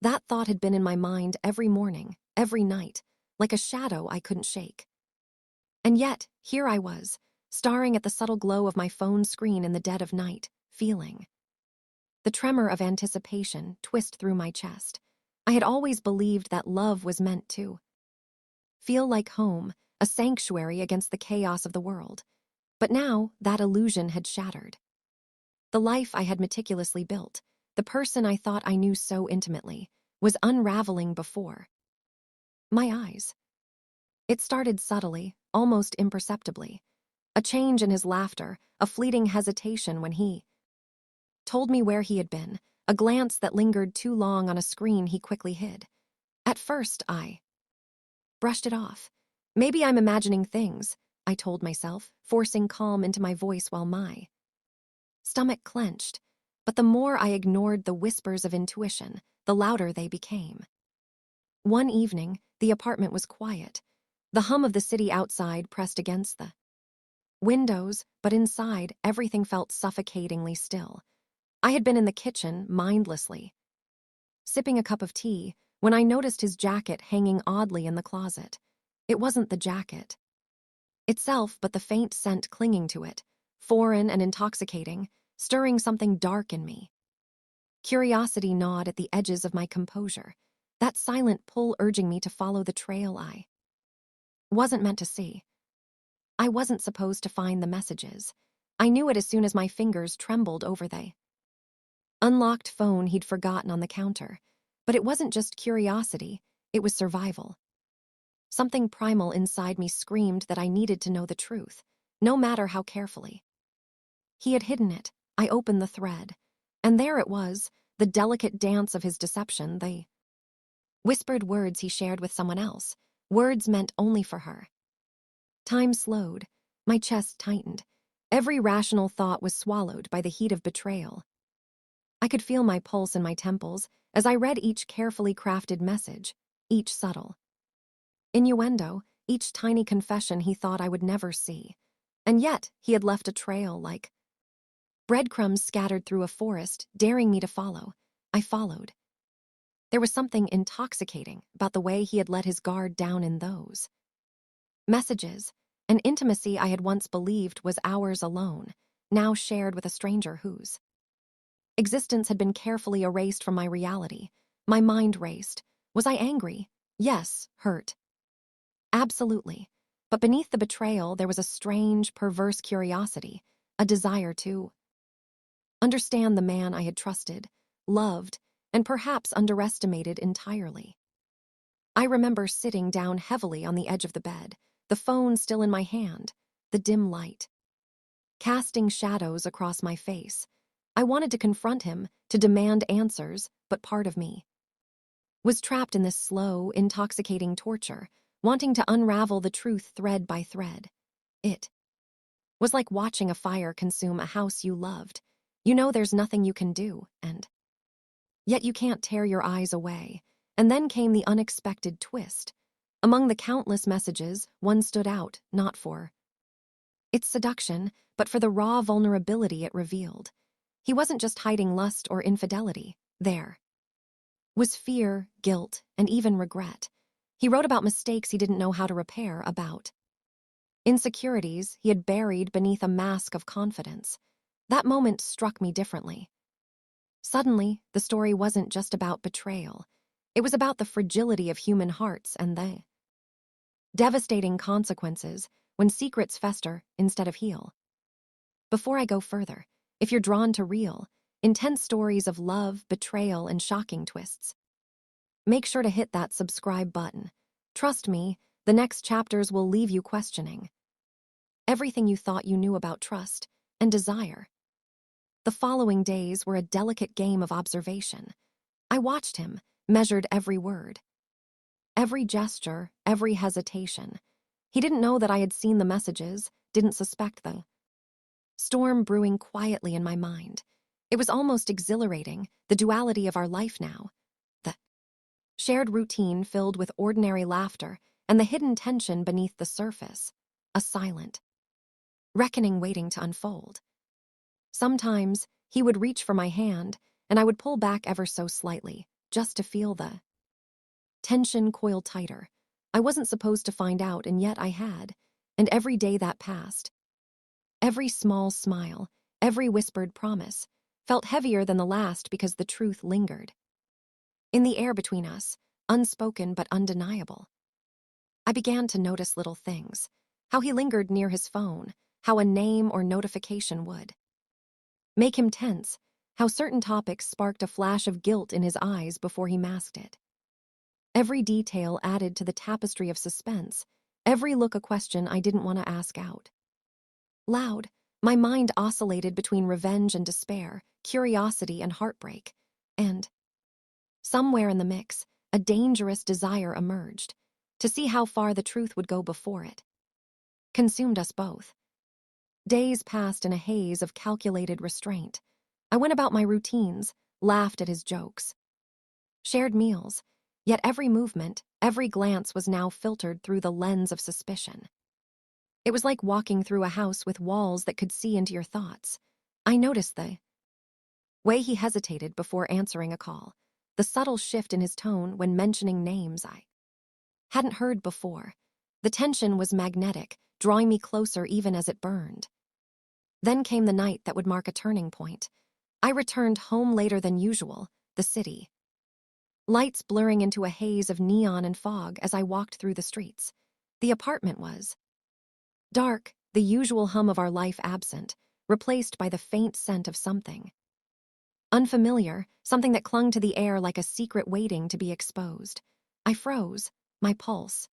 That thought had been in my mind every morning, every night, like a shadow I couldn't shake. And yet, here I was, staring at the subtle glow of my phone screen in the dead of night, feeling the tremor of anticipation twist through my chest. I had always believed that love was meant to feel like home, a sanctuary against the chaos of the world. But now, that illusion had shattered. The life I had meticulously built, the person I thought I knew so intimately, was unraveling before my eyes. It started subtly, almost imperceptibly. A change in his laughter, a fleeting hesitation when he told me where he had been, a glance that lingered too long on a screen he quickly hid. At first, I brushed it off. Maybe I'm imagining things, I told myself, forcing calm into my voice while my stomach clenched. But the more I ignored the whispers of intuition, the louder they became. One evening, the apartment was quiet. The hum of the city outside pressed against the windows, but inside, everything felt suffocatingly still. I had been in the kitchen, mindlessly sipping a cup of tea, when I noticed his jacket hanging oddly in the closet. It wasn't the jacket itself, but the faint scent clinging to it, foreign and intoxicating, stirring something dark in me. Curiosity gnawed at the edges of my composure, that silent pull urging me to follow the trail I wasn't meant to see. I wasn't supposed to find the messages. I knew it as soon as my fingers trembled over the unlocked phone he'd forgotten on the counter. But it wasn't just curiosity, it was survival. Something primal inside me screamed that I needed to know the truth, no matter how carefully he had hidden it. I opened the thread, and there it was, the delicate dance of his deception, the whispered words he shared with someone else, words meant only for her. Time slowed, my chest tightened. Every rational thought was swallowed by the heat of betrayal. I could feel my pulse in my temples as I read each carefully crafted message, each subtle innuendo, each tiny confession he thought I would never see. And yet, he had left a trail like breadcrumbs scattered through a forest, daring me to follow. I followed. There was something intoxicating about the way he had let his guard down in those messages, an intimacy I had once believed was ours alone, now shared with a stranger whose existence had been carefully erased from my reality. My mind raced. Was I angry? Yes. Hurt? Absolutely. But beneath the betrayal, there was a strange, perverse curiosity, a desire to understand the man I had trusted, loved, and perhaps underestimated entirely. I remember sitting down heavily on the edge of the bed, the phone still in my hand, the dim light casting shadows across my face. I wanted to confront him, to demand answers, but part of me was trapped in this slow, intoxicating torture, wanting to unravel the truth thread by thread. It was like watching a fire consume a house you loved. You know there's nothing you can do, and yet you can't tear your eyes away. And then came the unexpected twist. Among the countless messages, one stood out, not for its seduction, but for the raw vulnerability it revealed. He wasn't just hiding lust or infidelity. There was fear, guilt, and even regret. He wrote about mistakes he didn't know how to repair, about insecurities he had buried beneath a mask of confidence. That moment struck me differently. Suddenly, the story wasn't just about betrayal. It was about the fragility of human hearts and the devastating consequences when secrets fester instead of heal. Before I go further, if you're drawn to real, intense stories of love, betrayal, and shocking twists, make sure to hit that subscribe button. Trust me, the next chapters will leave you questioning everything you thought you knew about trust and desire. The following days were a delicate game of observation. I watched him, measured every word, every gesture, every hesitation. He didn't know that I had seen the messages, didn't suspect the storm brewing quietly in my mind. It was almost exhilarating, the duality of our life now. The shared routine filled with ordinary laughter and the hidden tension beneath the surface. A silent reckoning waiting to unfold. Sometimes he would reach for my hand, and I would pull back ever so slightly, just to feel the tension coil tighter. I wasn't supposed to find out, and yet I had. And every day that passed, every small smile, every whispered promise, felt heavier than the last because the truth lingered. In the air between us, unspoken but undeniable. I began to notice little things. How he lingered near his phone, how a name or notification would make him tense, how certain topics sparked a flash of guilt in his eyes before he masked it. Every detail added to the tapestry of suspense, every look a question I didn't want to ask out. Loud, my mind oscillated between revenge and despair, curiosity and heartbreak, and somewhere in the mix, a dangerous desire emerged, to see how far the truth would go before it consumed us both. Days passed in a haze of calculated restraint. I went about my routines, laughed at his jokes, shared meals, yet every movement, every glance was now filtered through the lens of suspicion. It was like walking through a house with walls that could see into your thoughts. I noticed the way he hesitated before answering a call, the subtle shift in his tone when mentioning names I hadn't heard before. The tension was magnetic, drawing me closer even as it burned. Then came the night that would mark a turning point. I returned home later than usual, the city. Lights blurring into a haze of neon and fog as I walked through the streets. The apartment was dark, the usual hum of our life absent, replaced by the faint scent of something unfamiliar, something that clung to the air like a secret waiting to be exposed. I froze, my pulse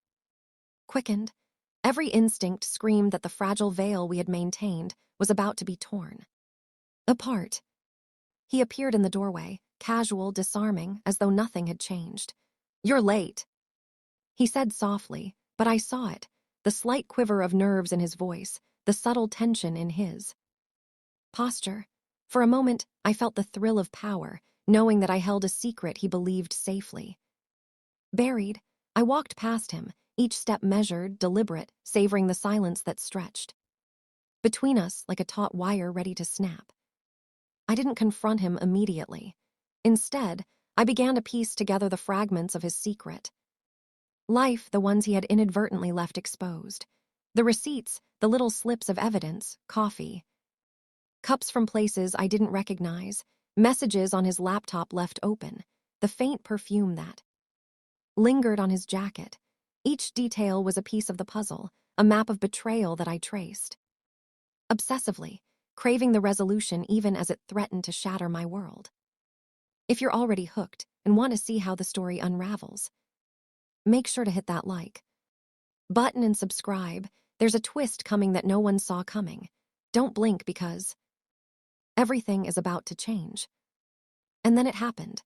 quickened. Every instinct screamed that the fragile veil we had maintained was about to be torn apart. He appeared in the doorway, casual, disarming, as though nothing had changed. "You're late," he said softly, but I saw it, the slight quiver of nerves in his voice, the subtle tension in his posture. For a moment, I felt the thrill of power, knowing that I held a secret he believed safely buried. I walked past him, each step measured, deliberate, savoring the silence that stretched between us like a taut wire ready to snap. I didn't confront him immediately. Instead, I began to piece together the fragments of his secret life, the ones he had inadvertently left exposed. The receipts, the little slips of evidence, coffee, cups from places I didn't recognize, messages on his laptop left open, the faint perfume that lingered on his jacket. Each detail was a piece of the puzzle, a map of betrayal that I traced obsessively, craving the resolution even as it threatened to shatter my world. If you're already hooked and want to see how the story unravels, make sure to hit that like button and subscribe. There's a twist coming that no one saw coming. Don't blink because everything is about to change. And then it happened.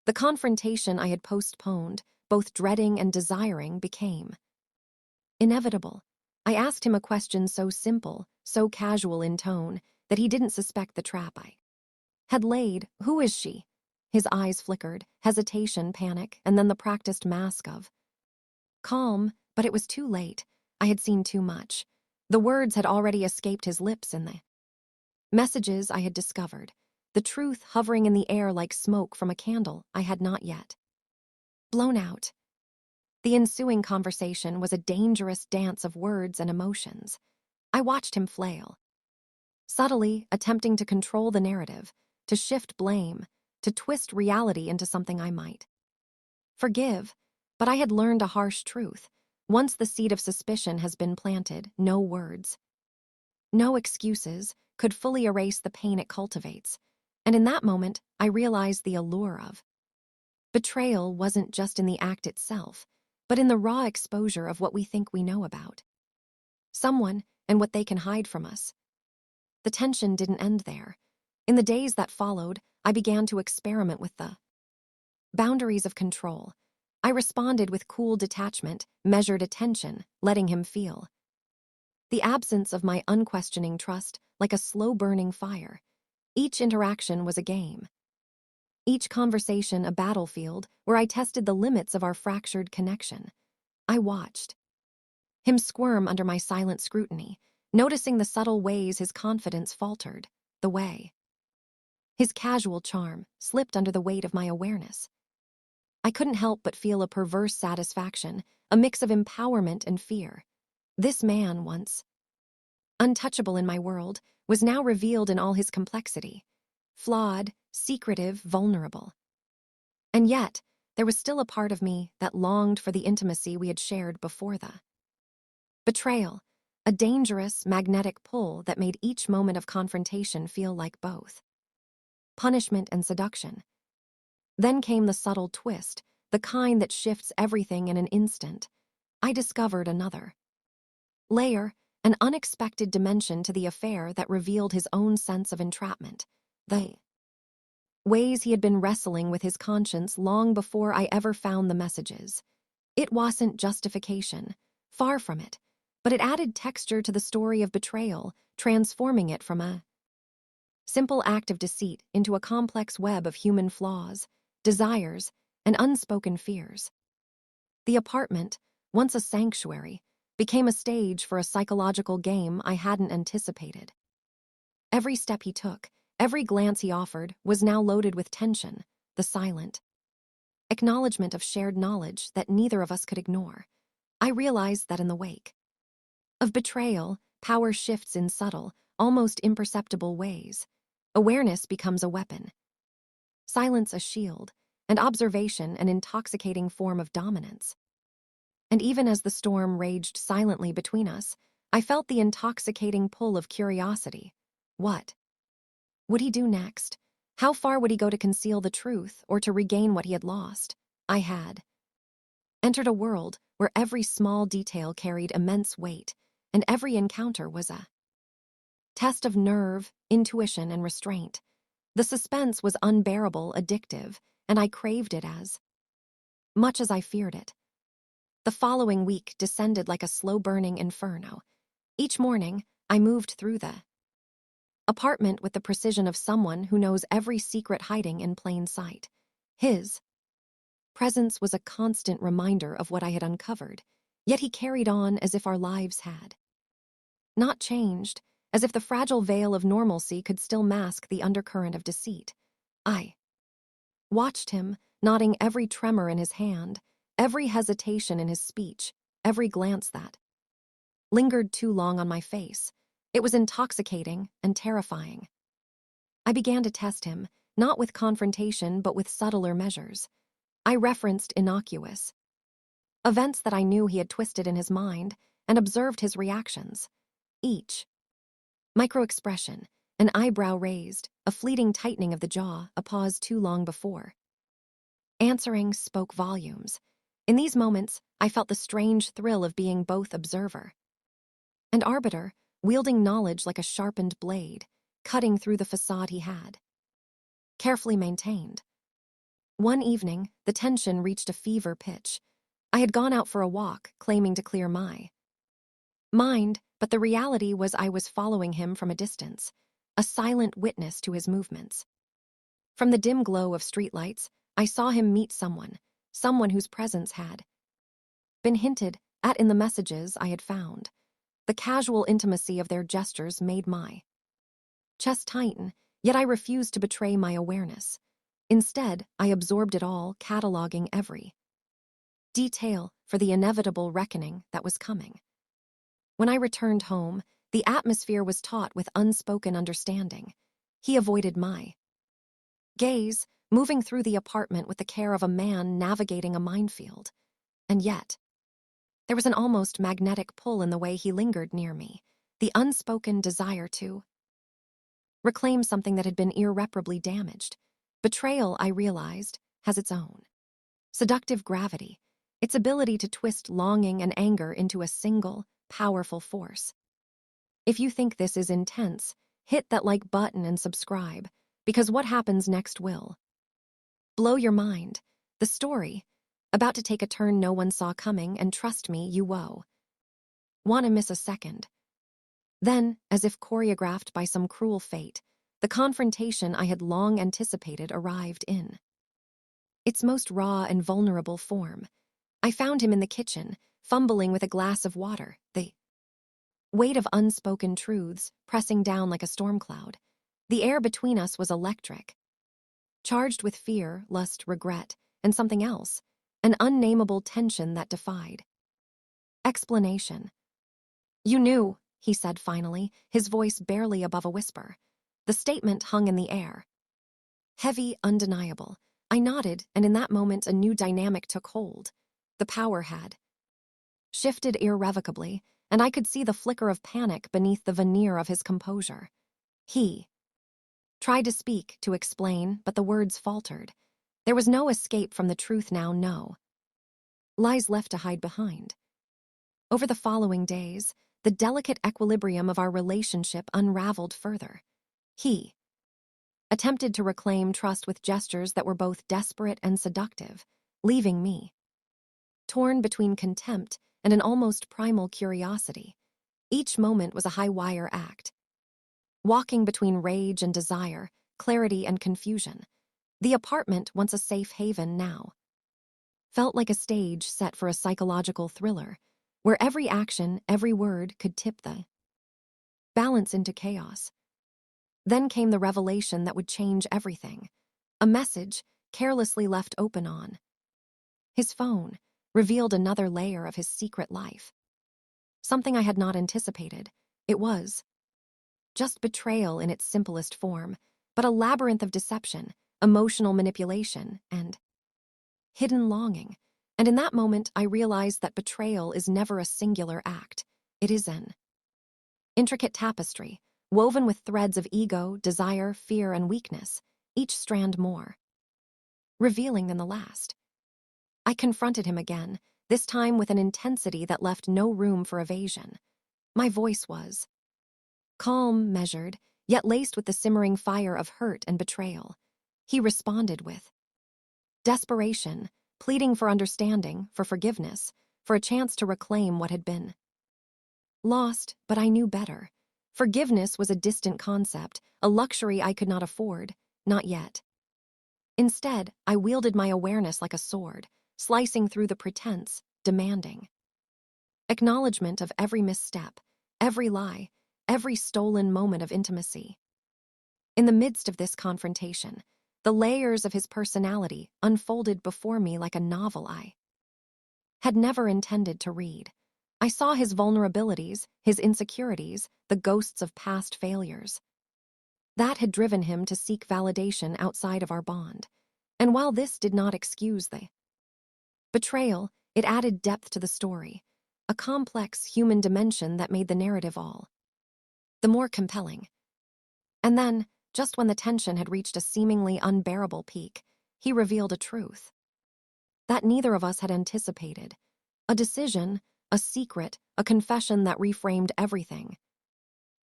The confrontation I had postponed, both dreading and desiring, became inevitable. I asked him a question so simple, so casual in tone, that he didn't suspect the trap I had laid. "Who is she?" His eyes flickered, hesitation, panic, and then the practiced mask of calm, but it was too late. I had seen too much. The words had already escaped his lips in the messages I had discovered, the truth hovering in the air like smoke from a candle I had not yet blown out. The ensuing conversation was a dangerous dance of words and emotions. I watched him flail, subtly attempting to control the narrative, to shift blame, to twist reality into something I might forgive. But I had learned a harsh truth. Once the seed of suspicion has been planted, no words, no excuses could fully erase the pain it cultivates. And in that moment, I realized the allure of betrayal wasn't just in the act itself, but in the raw exposure of what we think we know about someone and what they can hide from us. The tension didn't end there. In the days that followed, I began to experiment with the boundaries of control. I responded with cool detachment, measured attention, letting him feel the absence of my unquestioning trust like a slow-burning fire. Each interaction was a game. Each conversation a battlefield where I tested the limits of our fractured connection. I watched him squirm under my silent scrutiny, noticing the subtle ways his confidence faltered, the way his casual charm slipped under the weight of my awareness. I couldn't help but feel a perverse satisfaction, a mix of empowerment and fear. This man, once untouchable in my world, was now revealed in all his complexity. Flawed, secretive, vulnerable. And yet, there was still a part of me that longed for the intimacy we had shared before the betrayal, a dangerous, magnetic pull that made each moment of confrontation feel like both punishment and seduction. Then came the subtle twist, the kind that shifts everything in an instant. I discovered another layer, an unexpected dimension to the affair that revealed his own sense of entrapment, the ways he had been wrestling with his conscience long before I ever found the messages. It wasn't justification, far from it, but it added texture to the story of betrayal, transforming it from a simple act of deceit into a complex web of human flaws, desires, and unspoken fears. The apartment, once a sanctuary, became a stage for a psychological game I hadn't anticipated. Every step he took, every glance he offered, was now loaded with tension, the silent acknowledgement of shared knowledge that neither of us could ignore. I realized that in the wake of betrayal, power shifts in subtle, almost imperceptible ways. Awareness becomes a weapon, silence a shield, and observation an intoxicating form of dominance. And even as the storm raged silently between us, I felt the intoxicating pull of curiosity. What would he do next? How far would he go to conceal the truth or to regain what he had lost? I had entered a world where every small detail carried immense weight, and every encounter was a test of nerve, intuition, and restraint. The suspense was unbearable, addictive, and I craved it as much as I feared it. The following week descended like a slow-burning inferno. Each morning, I moved through the apartment with the precision of someone who knows every secret hiding in plain sight. His presence was a constant reminder of what I had uncovered, yet he carried on as if our lives had not changed, as if the fragile veil of normalcy could still mask the undercurrent of deceit. I watched him, nodding every tremor in his hand, every hesitation in his speech, every glance that lingered too long on my face. It was intoxicating and terrifying. I began to test him, not with confrontation but with subtler measures. I referenced innocuous events that I knew he had twisted in his mind and observed his reactions. Each micro-expression, an eyebrow raised, a fleeting tightening of the jaw, a pause too long before answering, spoke volumes. In these moments, I felt the strange thrill of being both observer and arbiter, wielding knowledge like a sharpened blade, cutting through the facade he had carefully maintained. One evening, the tension reached a fever pitch. I had gone out for a walk, claiming to clear my mind, but the reality was I was following him from a distance, a silent witness to his movements. From the dim glow of streetlights, I saw him meet someone whose presence had been hinted at in the messages I had found. The casual intimacy of their gestures made my chest tighten, yet I refused to betray my awareness. Instead, I absorbed it all, cataloging every detail for the inevitable reckoning that was coming. When I returned home, the atmosphere was taut with unspoken understanding. He avoided my gaze, moving through the apartment with the care of a man navigating a minefield. And yet, there was an almost magnetic pull in the way he lingered near me, the unspoken desire to reclaim something that had been irreparably damaged. Betrayal, I realized, has its own seductive gravity, its ability to twist longing and anger into a single, powerful force. If you think this is intense, hit that like button and subscribe, because what happens next will blow your mind. The story, about to take a turn no one saw coming, and trust me, you won't want to miss a second. Then, as if choreographed by some cruel fate, the confrontation I had long anticipated arrived in its most raw and vulnerable form. I found him in the kitchen, fumbling with a glass of water, the weight of unspoken truths pressing down like a storm cloud. The air between us was electric, charged with fear, lust, regret, and something else, an unnameable tension that defied explanation. "You knew," he said finally, his voice barely above a whisper. The statement hung in the air. Heavy, undeniable. I nodded, and in that moment a new dynamic took hold. The power had shifted irrevocably, and I could see the flicker of panic beneath the veneer of his composure. He tried to speak, to explain, but the words faltered. There was no escape from the truth now, no. Lies left to hide behind. Over the following days, the delicate equilibrium of our relationship unraveled further. He attempted to reclaim trust with gestures that were both desperate and seductive, leaving me torn between contempt and an almost primal curiosity. Each moment was a high-wire act, walking between rage and desire, clarity and confusion. The apartment, once a safe haven, now felt like a stage set for a psychological thriller, where every action, every word could tip the balance into chaos. Then came the revelation that would change everything. A message, carelessly left open on his phone, revealed another layer of his secret life. Something I had not anticipated. It was just betrayal in its simplest form, but a labyrinth of deception, emotional manipulation, and hidden longing. And in that moment, I realized that betrayal is never a singular act. It is an intricate tapestry, woven with threads of ego, desire, fear, and weakness, each strand more revealing than the last. I confronted him again, this time with an intensity that left no room for evasion. My voice was calm, measured, yet laced with the simmering fire of hurt and betrayal. He responded with desperation, pleading for understanding, for forgiveness, for a chance to reclaim what had been lost, but I knew better. Forgiveness was a distant concept, a luxury I could not afford, not yet. Instead, I wielded my awareness like a sword, slicing through the pretense, demanding acknowledgement of every misstep, every lie, every stolen moment of intimacy. In the midst of this confrontation, the layers of his personality unfolded before me like a novel I had never intended to read. I saw his vulnerabilities, his insecurities, the ghosts of past failures. That had driven him to seek validation outside of our bond. And while this did not excuse the betrayal, it added depth to the story, a complex human dimension that made the narrative all the more compelling. And then, just when the tension had reached a seemingly unbearable peak, he revealed a truth that neither of us had anticipated. A decision, a secret, a confession that reframed everything,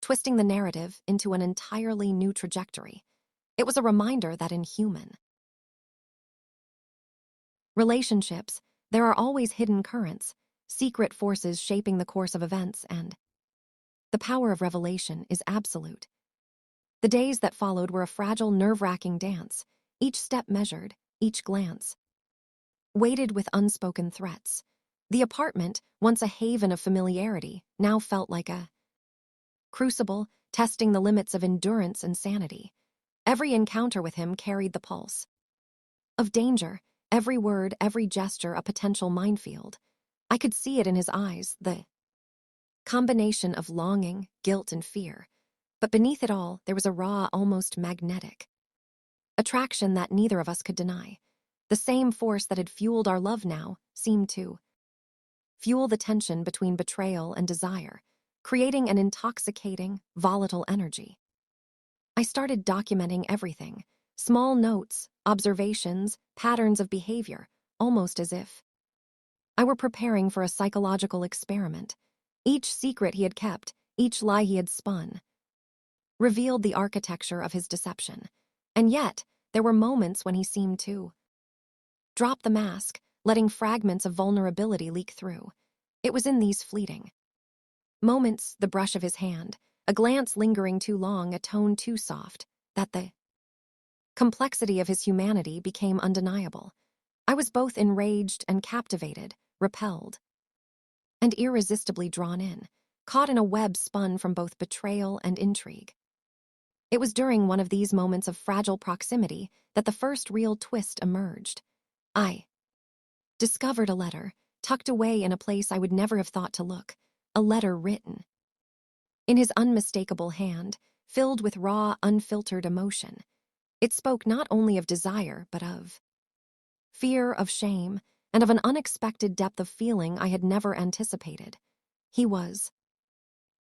twisting the narrative into an entirely new trajectory. It was a reminder that in human relationships, there are always hidden currents, secret forces shaping the course of events, and the power of revelation is absolute. The days that followed were a fragile, nerve-wracking dance, each step measured, each glance weighted with unspoken threats. The apartment, once a haven of familiarity, now felt like a crucible, testing the limits of endurance and sanity. Every encounter with him carried the pulse of danger, every word, every gesture a potential minefield. I could see it in his eyes, the combination of longing, guilt, and fear. But beneath it all, there was a raw, almost magnetic attraction that neither of us could deny. The same force that had fueled our love now seemed to fuel the tension between betrayal and desire, creating an intoxicating, volatile energy. I started documenting everything, small notes, observations, patterns of behavior, almost as if I were preparing for a psychological experiment. Each secret he had kept, each lie he had spun, revealed the architecture of his deception. And yet, there were moments when he seemed to drop the mask, letting fragments of vulnerability leak through. It was in these fleeting moments, the brush of his hand, a glance lingering too long, a tone too soft, that the complexity of his humanity became undeniable. I was both enraged and captivated, repelled, and irresistibly drawn in, caught in a web spun from both betrayal and intrigue. It was during one of these moments of fragile proximity that the first real twist emerged. I discovered a letter, tucked away in a place I would never have thought to look, a letter written in his unmistakable hand, filled with raw, unfiltered emotion. It spoke not only of desire, but of fear, of shame, and of an unexpected depth of feeling I had never anticipated. He was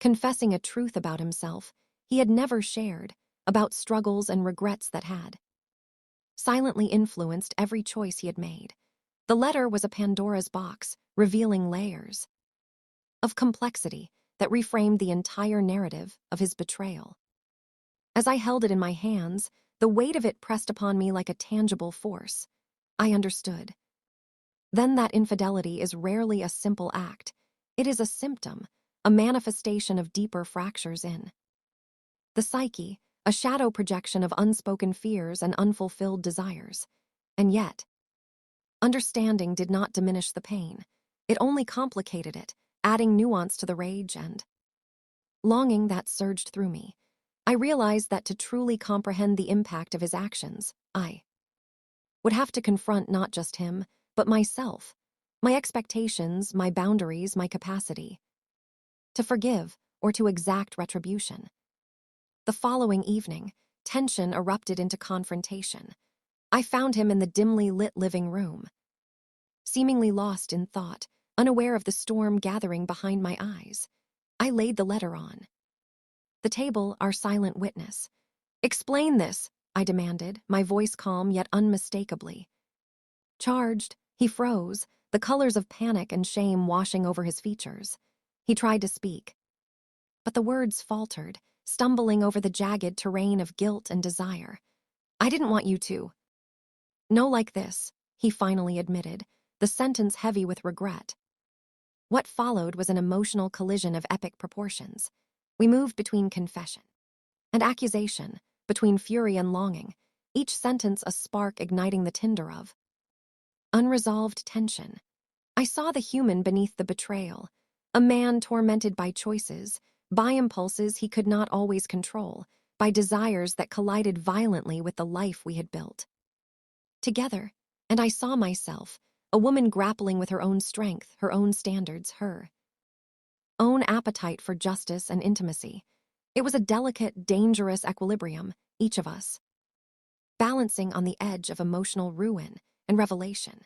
confessing a truth about himself he had never shared, about struggles and regrets that had silently influenced every choice he had made. The letter was a Pandora's box, revealing layers of complexity that reframed the entire narrative of his betrayal. As I held it in my hands, the weight of it pressed upon me like a tangible force. I understood. Then that infidelity is rarely a simple act. It is a symptom, a manifestation of deeper fractures in the psyche, a shadow projection of unspoken fears and unfulfilled desires. And yet, understanding did not diminish the pain. It only complicated it, adding nuance to the rage and longing that surged through me. I realized that to truly comprehend the impact of his actions, I would have to confront not just him, but myself, my expectations, my boundaries, my capacity to forgive or to exact retribution. The following evening, tension erupted into confrontation. I found him in the dimly lit living room, seemingly lost in thought, unaware of the storm gathering behind my eyes. I laid the letter on the table, our silent witness. "Explain this," I demanded, my voice calm yet unmistakably charged. He froze, the colors of panic and shame washing over his features. He tried to speak, but the words faltered, stumbling over the jagged terrain of guilt and desire. "I didn't want you to know like this," he finally admitted, the sentence heavy with regret. What followed was an emotional collision of epic proportions. We moved between confession and accusation, between fury and longing, each sentence a spark igniting the tinder of unresolved tension. I saw the human beneath the betrayal, a man tormented by choices, by impulses he could not always control, by desires that collided violently with the life we had built together. And I saw myself, a woman grappling with her own strength, her own standards, her own appetite for justice and intimacy. It was a delicate, dangerous equilibrium, each of us balancing on the edge of emotional ruin and revelation.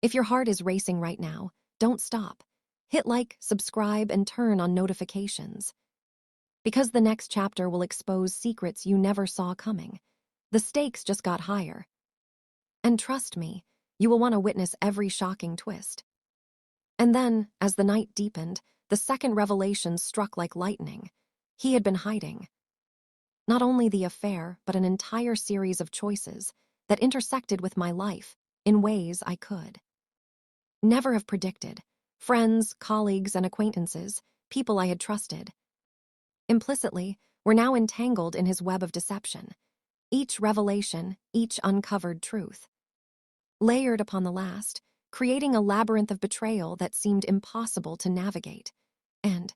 If your heart is racing right now, don't stop. Hit like, subscribe, and turn on notifications, because the next chapter will expose secrets you never saw coming. The stakes just got higher. And trust me, you will want to witness every shocking twist. And then, as the night deepened, the second revelation struck like lightning. He had been hiding not only the affair, but an entire series of choices that intersected with my life in ways I could never have predicted. Friends, colleagues, and acquaintances, people I had trusted, implicitly, were now entangled in his web of deception. Each revelation, each uncovered truth, layered upon the last, creating a labyrinth of betrayal that seemed impossible to navigate. And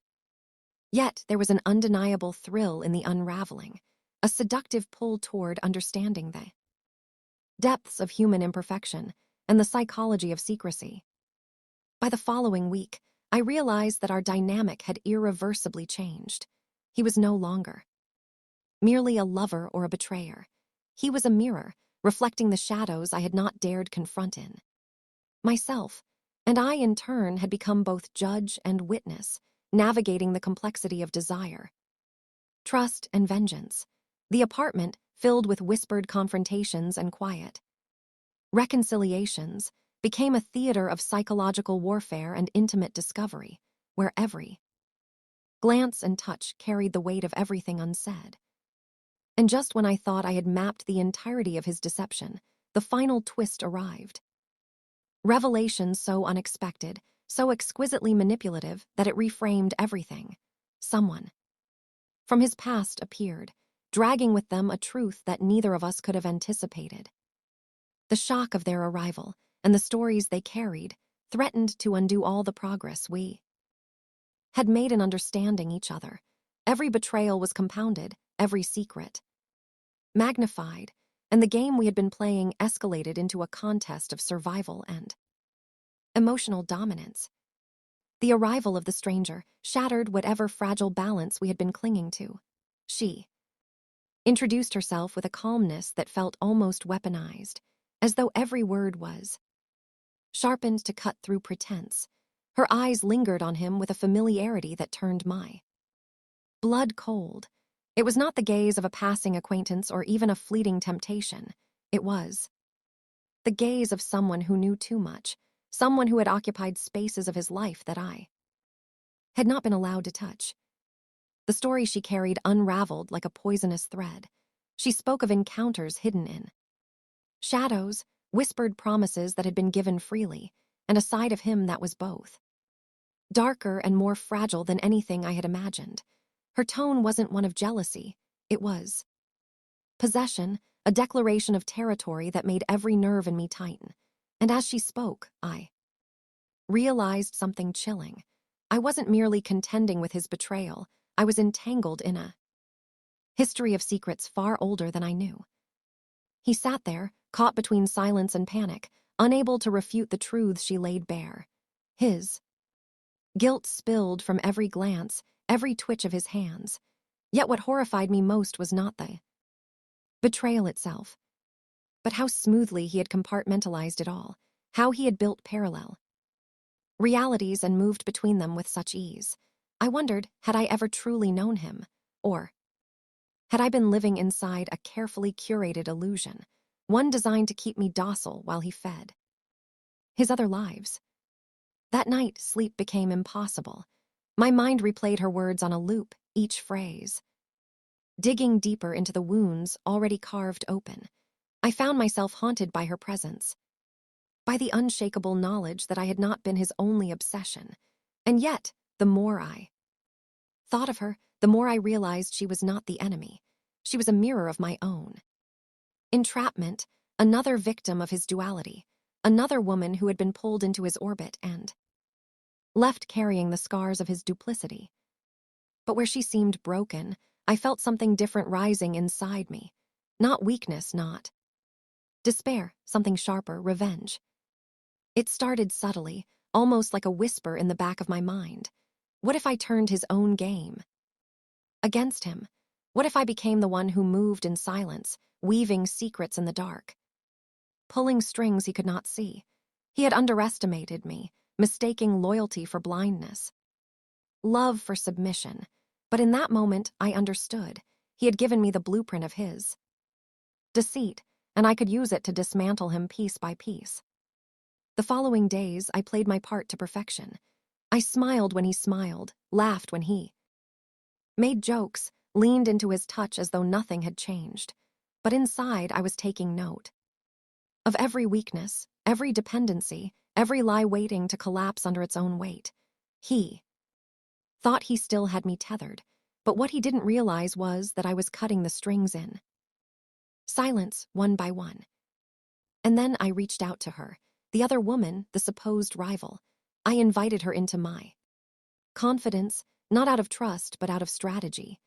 yet there was an undeniable thrill in the unraveling, a seductive pull toward understanding the depths of human imperfection and the psychology of secrecy. By the following week, I realized that our dynamic had irreversibly changed. He was no longer merely a lover or a betrayer. He was a mirror, reflecting the shadows I had not dared confront in myself, and I, in turn, had become both judge and witness, navigating the complexity of desire, trust, and vengeance. The apartment, filled with whispered confrontations and quiet reconciliations, became a theater of psychological warfare and intimate discovery, where every glance and touch carried the weight of everything unsaid. And just when I thought I had mapped the entirety of his deception, the final twist arrived. Revelation so unexpected, so exquisitely manipulative that it reframed everything. Someone from his past appeared, dragging with them a truth that neither of us could have anticipated. The shock of their arrival and the stories they carried threatened to undo all the progress we had made in understanding each other. Every betrayal was compounded, every secret magnified, and the game we had been playing escalated into a contest of survival and emotional dominance. The arrival of the stranger shattered whatever fragile balance we had been clinging to. She introduced herself with a calmness that felt almost weaponized, as though every word was sharpened to cut through pretense. Her eyes lingered on him with a familiarity that turned my blood cold. It was not the gaze of a passing acquaintance or even a fleeting temptation. It was the gaze of someone who knew too much, someone who had occupied spaces of his life that I had not been allowed to touch. The story she carried unraveled like a poisonous thread. She spoke of encounters hidden in shadows, whispered promises that had been given freely, and a side of him that was both darker and more fragile than anything I had imagined. Her tone wasn't one of jealousy. It was possession, a declaration of territory that made every nerve in me tighten. And as she spoke, I realized something chilling. I wasn't merely contending with his betrayal. I was entangled in a history of secrets far older than I knew. He sat there, caught between silence and panic, unable to refute the truths she laid bare. His guilt spilled from every glance, every twitch of his hands. Yet what horrified me most was not the betrayal itself, but how smoothly he had compartmentalized it all, how he had built parallel realities and moved between them with such ease. I wondered, had I ever truly known him? Or had I been living inside a carefully curated illusion, one designed to keep me docile while he fed his other lives? That night, sleep became impossible. My mind replayed her words on a loop, each phrase digging deeper into the wounds already carved open. I found myself haunted by her presence, by the unshakable knowledge that I had not been his only obsession. And yet, the more I thought of her, the more I realized she was not the enemy. She was a mirror of my own entrapment, another victim of his duality, another woman who had been pulled into his orbit and left carrying the scars of his duplicity. But where she seemed broken, I felt something different rising inside me. Not weakness, not despair, something sharper, revenge. It started subtly, almost like a whisper in the back of my mind. What if I turned his own game against him? What if I became the one who moved in silence, weaving secrets in the dark, pulling strings he could not see? He had underestimated me, mistaking loyalty for blindness, love for submission. But in that moment, I understood. He had given me the blueprint of his deceit, and I could use it to dismantle him piece by piece. The following days, I played my part to perfection. I smiled when he smiled, laughed when he made jokes, leaned into his touch as though nothing had changed. But inside, I was taking note of every weakness, every dependency, every lie waiting to collapse under its own weight. He thought he still had me tethered, but what he didn't realize was that I was cutting the strings in silence, one by one. And then I reached out to her, the other woman, the supposed rival. I invited her into my confidence, not out of trust, but out of strategy.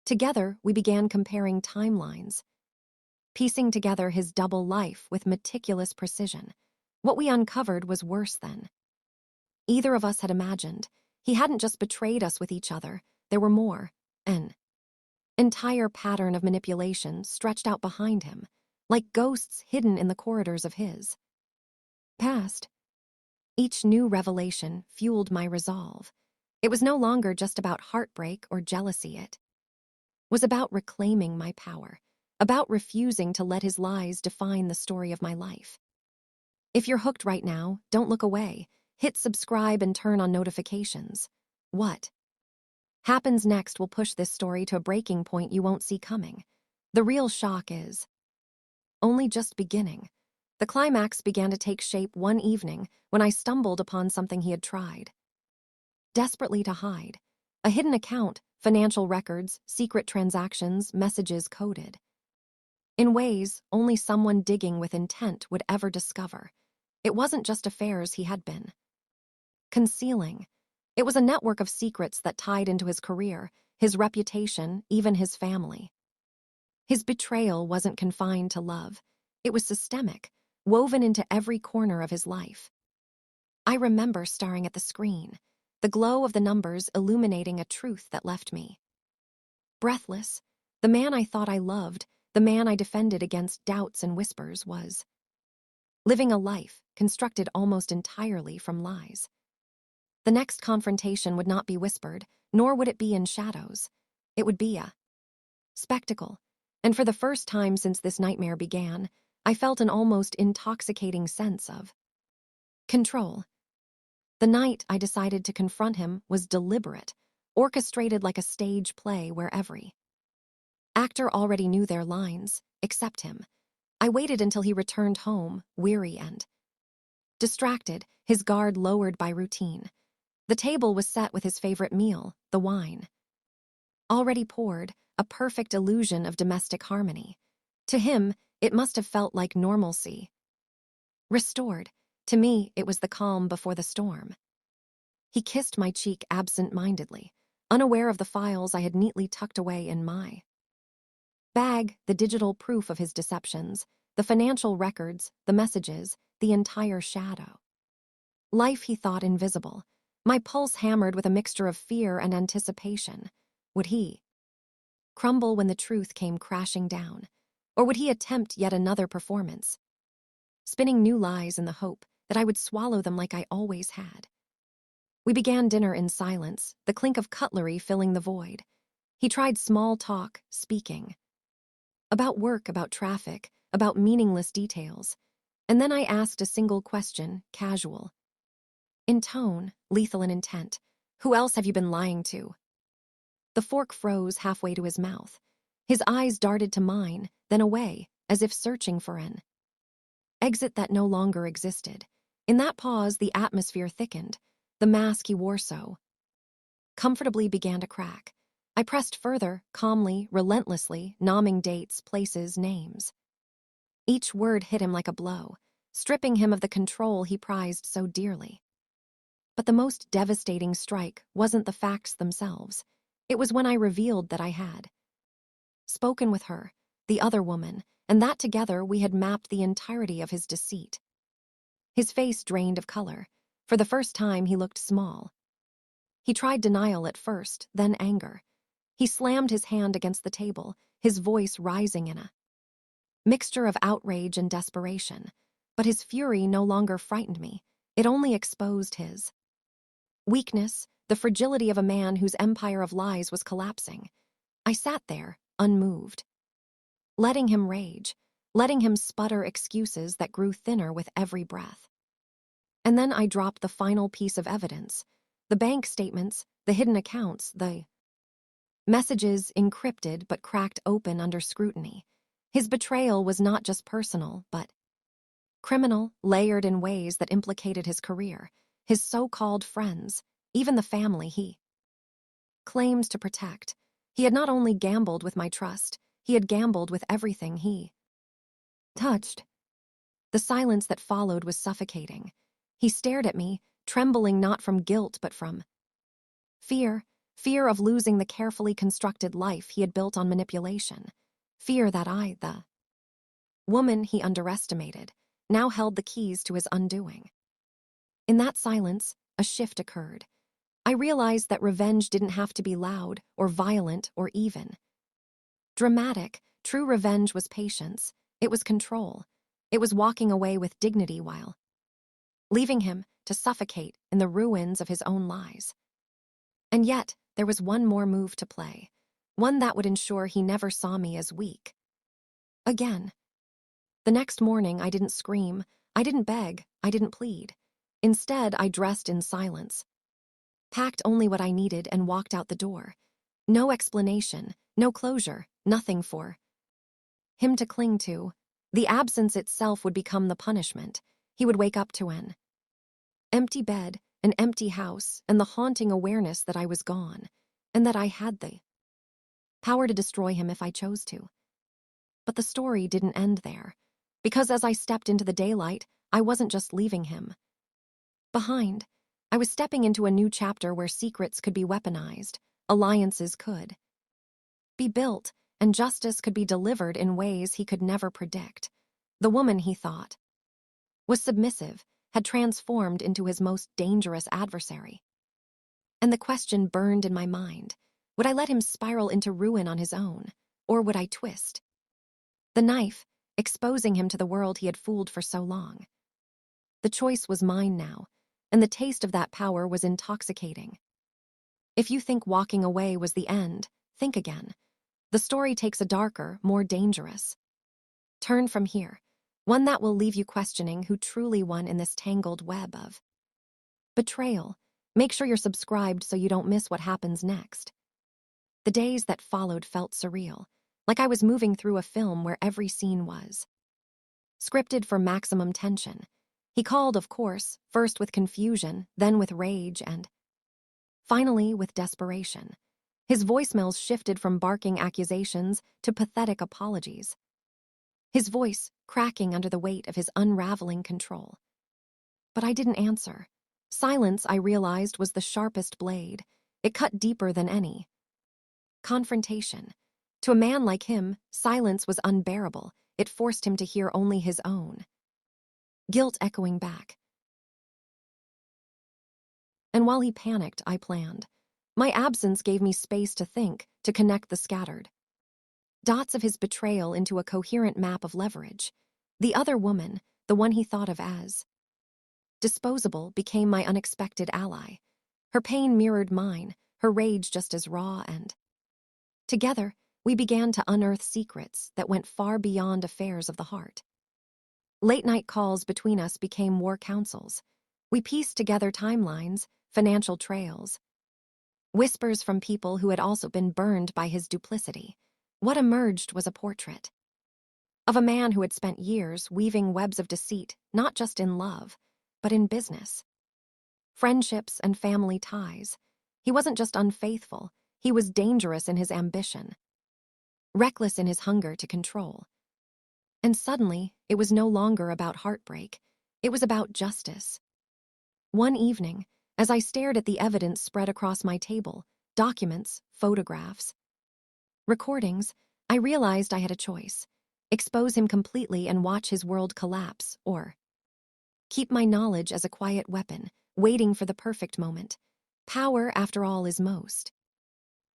Together, we began comparing timelines, piecing together his double life with meticulous precision. What we uncovered was worse than either of us had imagined. He hadn't just betrayed us with each other. There were more. An entire pattern of manipulation stretched out behind him, like ghosts hidden in the corridors of his past. Each new revelation fueled my resolve. It was no longer just about heartbreak or jealousy. It was about reclaiming my power, about refusing to let his lies define the story of my life. If you're hooked right now, don't look away. Hit subscribe and turn on notifications. What happens next will push this story to a breaking point you won't see coming. The real shock is only just beginning. The climax began to take shape one evening when I stumbled upon something he had tried desperately to hide. A hidden account, financial records, secret transactions, messages coded in ways only someone digging with intent would ever discover. It wasn't just affairs he had been concealing. It was a network of secrets that tied into his career, his reputation, even his family. His betrayal wasn't confined to love. It was systemic, woven into every corner of his life. I remember staring at the screen, the glow of the numbers illuminating a truth that left me breathless. The man I thought I loved, the man I defended against doubts and whispers, was living a life constructed almost entirely from lies. The next confrontation would not be whispered, nor would it be in shadows. It would be a spectacle. And for the first time since this nightmare began, I felt an almost intoxicating sense of control. The night I decided to confront him was deliberate, orchestrated like a stage play where every actor already knew their lines, except him. I waited until he returned home, weary and distracted, his guard lowered by routine. The table was set with his favorite meal, the wine. Already poured, a perfect illusion of domestic harmony. To him, it must have felt like normalcy. Restored. To me, it was the calm before the storm. He kissed my cheek absent-mindedly, unaware of the files I had neatly tucked away in my bag, the digital proof of his deceptions, the financial records, the messages, the entire shadow. Life he thought invisible. My pulse hammered with a mixture of fear and anticipation. Would he crumble when the truth came crashing down? Or would he attempt yet another performance, spinning new lies in the hope that I would swallow them like I always had? We began dinner in silence, the clink of cutlery filling the void. He tried small talk, speaking about work, about traffic, about meaningless details. And then I asked a single question, casual, in tone, lethal in intent. Who else have you been lying to? The fork froze halfway to his mouth. His eyes darted to mine, then away, as if searching for an exit that no longer existed. In that pause, the atmosphere thickened. The mask he wore so comfortably began to crack. I pressed further, calmly, relentlessly, nomming dates, places, names. Each word hit him like a blow, stripping him of the control he prized so dearly. But the most devastating strike wasn't the facts themselves. It was when I revealed that I had spoken with her, the other woman, and that together we had mapped the entirety of his deceit. His face drained of color. For the first time, he looked small. He tried denial at first, then anger. He slammed his hand against the table, his voice rising in a mixture of outrage and desperation. But his fury no longer frightened me. It only exposed his weakness, the fragility of a man whose empire of lies was collapsing. I sat there, unmoved, letting him rage, letting him sputter excuses that grew thinner with every breath. And then I dropped the final piece of evidence. The bank statements, the hidden accounts, the messages encrypted but cracked open under scrutiny. His betrayal was not just personal, but criminal, layered in ways that implicated his career, his so-called friends, even the family he claims to protect. He had not only gambled with my trust, he had gambled with everything he touched. The silence that followed was suffocating. He stared at me, trembling not from guilt but from fear of losing the carefully constructed life he had built on manipulation. Fear that I, the woman he underestimated, now held the keys to his undoing. In that silence, a shift occurred. I realized that revenge didn't have to be loud or violent or even dramatic. True revenge was patience. It was control. It was walking away with dignity while leaving him to suffocate in the ruins of his own lies. And yet, there was one more move to play, one that would ensure he never saw me as weak again. The next morning, I didn't scream, I didn't beg, I didn't plead. Instead, I dressed in silence, packed only what I needed, and walked out the door. No explanation, no closure, nothing for him to cling to. The absence itself would become the punishment. He would wake up to an empty bed, an empty house, and the haunting awareness that I was gone, and that I had the power to destroy him if I chose to. But the story didn't end there, because as I stepped into the daylight, I wasn't just leaving him behind. I was stepping into a new chapter where secrets could be weaponized, alliances could be built, and justice could be delivered in ways he could never predict. The woman, he thought, was submissive, had transformed into his most dangerous adversary. And the question burned in my mind. Would I let him spiral into ruin on his own, or would I twist the knife, exposing him to the world he had fooled for so long? The choice was mine now, and the taste of that power was intoxicating. If you think walking away was the end, think again. The story takes a darker, more dangerous turn from here, one that will leave you questioning who truly won in this tangled web of betrayal. Make sure you're subscribed so you don't miss what happens next. The days that followed felt surreal, like I was moving through a film where every scene was scripted for maximum tension. He called, of course, first with confusion, then with rage, and finally with desperation. His voicemails shifted from barking accusations to pathetic apologies, his voice cracking under the weight of his unraveling control. But I didn't answer. Silence, I realized, was the sharpest blade. It cut deeper than any confrontation. To a man like him, silence was unbearable. It forced him to hear only his own guilt echoing back. And while he panicked, I planned. My absence gave me space to think, to connect the scattered dots of his betrayal into a coherent map of leverage. The other woman, the one he thought of as disposable, became my unexpected ally. Her pain mirrored mine, her rage just as raw, and together, we began to unearth secrets that went far beyond affairs of the heart. Late-night calls between us became war councils. We pieced together timelines, financial trails, whispers from people who had also been burned by his duplicity. What emerged was a portrait of a man who had spent years weaving webs of deceit, not just in love, but in business, friendships, and family ties. He wasn't just unfaithful, he was dangerous in his ambition, reckless in his hunger to control. And suddenly, it was no longer about heartbreak. It was about justice. One evening, as I stared at the evidence spread across my table, documents, photographs, recordings, I realized I had a choice: expose him completely and watch his world collapse, or keep my knowledge as a quiet weapon, waiting for the perfect moment. Power, after all, is most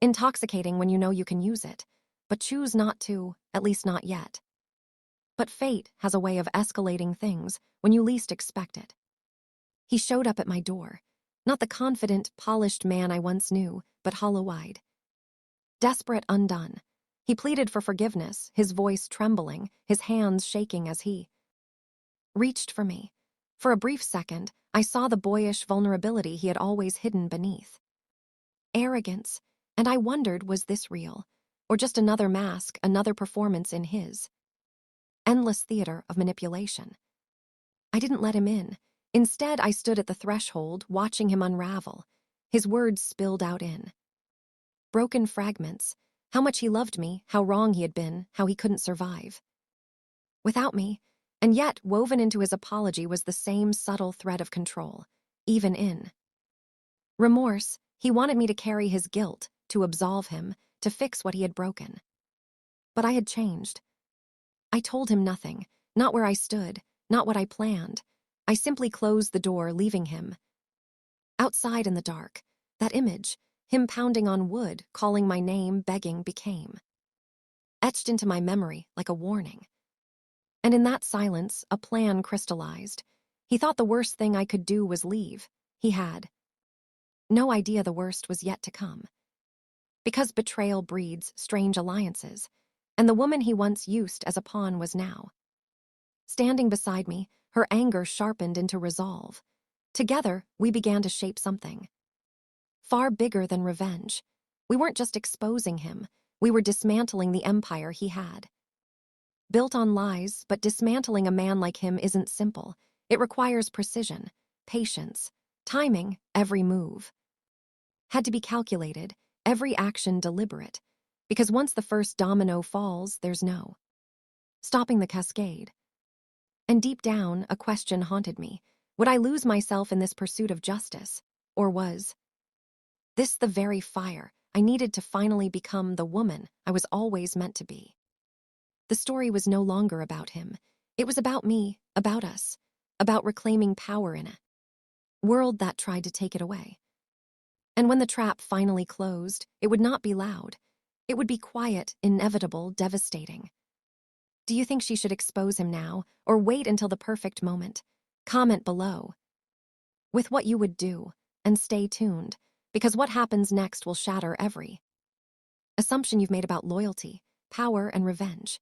intoxicating when you know you can use it, but choose not to, at least not yet. But fate has a way of escalating things when you least expect it. He showed up at my door, not the confident, polished man I once knew, but hollow-eyed, desperate, undone. He pleaded for forgiveness, his voice trembling, his hands shaking as he reached for me. For a brief second, I saw the boyish vulnerability he had always hidden beneath arrogance, and I wondered, was this real, or just another mask, another performance in his endless theater of manipulation? I didn't let him in. Instead, I stood at the threshold, watching him unravel. His words spilled out in broken fragments. How much he loved me, how wrong he had been, how he couldn't survive without me. And yet, woven into his apology was the same subtle thread of control. Even in remorse, he wanted me to carry his guilt, to absolve him, to fix what he had broken. But I had changed. I told him nothing, not where I stood, not what I planned. I simply closed the door, leaving him outside in the dark. That image, him pounding on wood, calling my name, begging, became etched into my memory like a warning. And in that silence, a plan crystallized. He thought the worst thing I could do was leave. He had no idea the worst was yet to come. Because betrayal breeds strange alliances, and the woman he once used as a pawn was now standing beside me, her anger sharpened into resolve. Together, we began to shape something far bigger than revenge. We weren't just exposing him, we were dismantling the empire he had built on lies. But dismantling a man like him isn't simple. It requires precision, patience, timing. Every move had to be calculated, every action deliberate, because once the first domino falls, there's no stopping the cascade. And deep down, a question haunted me. Would I lose myself in this pursuit of justice? Or was this the very fire I needed to finally become the woman I was always meant to be. The story was no longer about him. It was about me, about us, about reclaiming power in a world that tried to take it away. And when the trap finally closed, it would not be loud. It would be quiet, inevitable, devastating. Do you think she should expose him now, or wait until the perfect moment? Comment below with what you would do, and stay tuned, because what happens next will shatter every assumption you've made about loyalty, power, and revenge.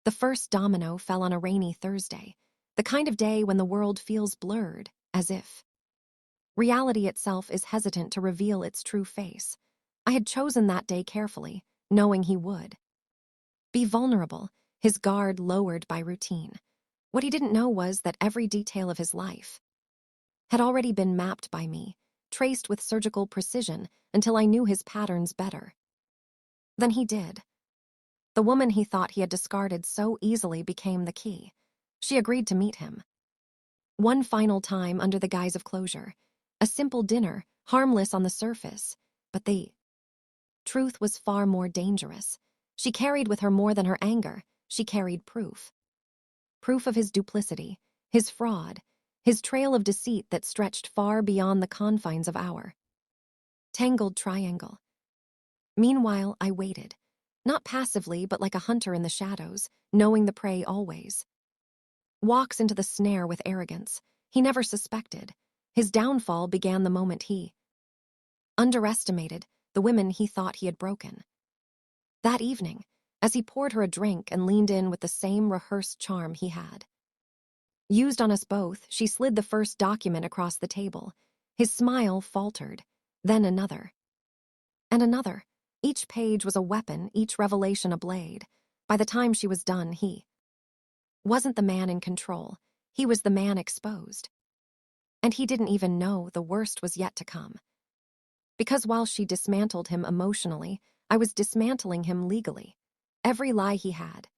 The first domino fell on a rainy Thursday, the kind of day when the world feels blurred, as if reality itself is hesitant to reveal its true face. I had chosen that day carefully, knowing he would be vulnerable, his guard lowered by routine. What he didn't know was that every detail of his life had already been mapped by me, traced with surgical precision until I knew his patterns better than he did. The woman he thought he had discarded so easily became the key. She agreed to meet him. One final time under the guise of closure. A simple dinner, harmless on the surface, but the truth was far more dangerous. She carried with her more than her anger. She carried proof. Proof of his duplicity, his fraud, his trail of deceit that stretched far beyond the confines of our tangled triangle. Meanwhile, I waited, not passively, but like a hunter in the shadows, knowing the prey always walks into the snare with arrogance. He never suspected. His downfall began the moment he underestimated the women he thought he had broken. That evening, as he poured her a drink and leaned in with the same rehearsed charm he had used on us both, she slid the first document across the table. His smile faltered, then another. And another. Each page was a weapon, each revelation a blade. By the time she was done, he wasn't the man in control. He was the man exposed. And he didn't even know the worst was yet to come. Because while she dismantled him emotionally, I was dismantling him legally. Every lie he had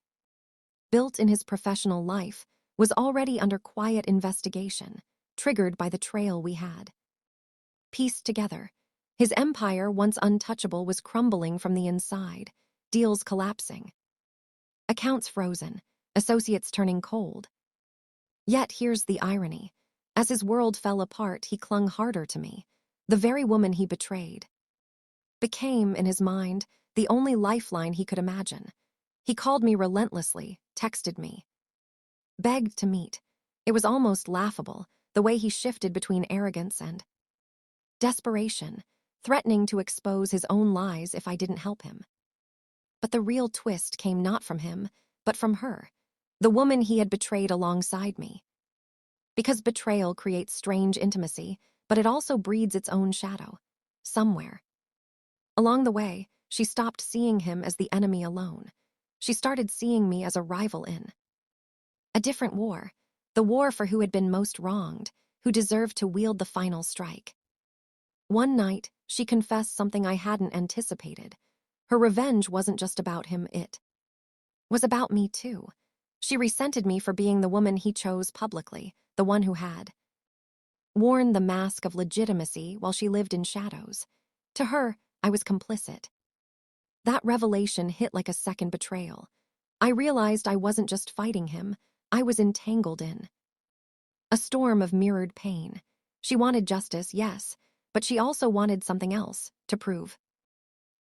built in his professional life was already under quiet investigation, triggered by the trail we had pieced together. His empire, once untouchable, was crumbling from the inside, deals collapsing, accounts frozen, associates turning cold. Yet here's the irony. As his world fell apart, he clung harder to me. The very woman he betrayed became, in his mind, the only lifeline he could imagine. He called me relentlessly, texted me, begged to meet. It was almost laughable, the way he shifted between arrogance and desperation, threatening to expose his own lies if I didn't help him. But the real twist came not from him, but from her, the woman he had betrayed alongside me. Because betrayal creates strange intimacy, but it also breeds its own shadow. Somewhere along the way, she stopped seeing him as the enemy alone. She started seeing me as a rival in a different war, the war for who had been most wronged, who deserved to wield the final strike. One night, she confessed something I hadn't anticipated. Her revenge wasn't just about him, it was about me too. She resented me for being the woman he chose publicly, the one who had worn the mask of legitimacy while she lived in shadows. To her, I was complicit. That revelation hit like a second betrayal. I realized I wasn't just fighting him, I was entangled in a storm of mirrored pain. She wanted justice, yes, but she also wanted something else to prove.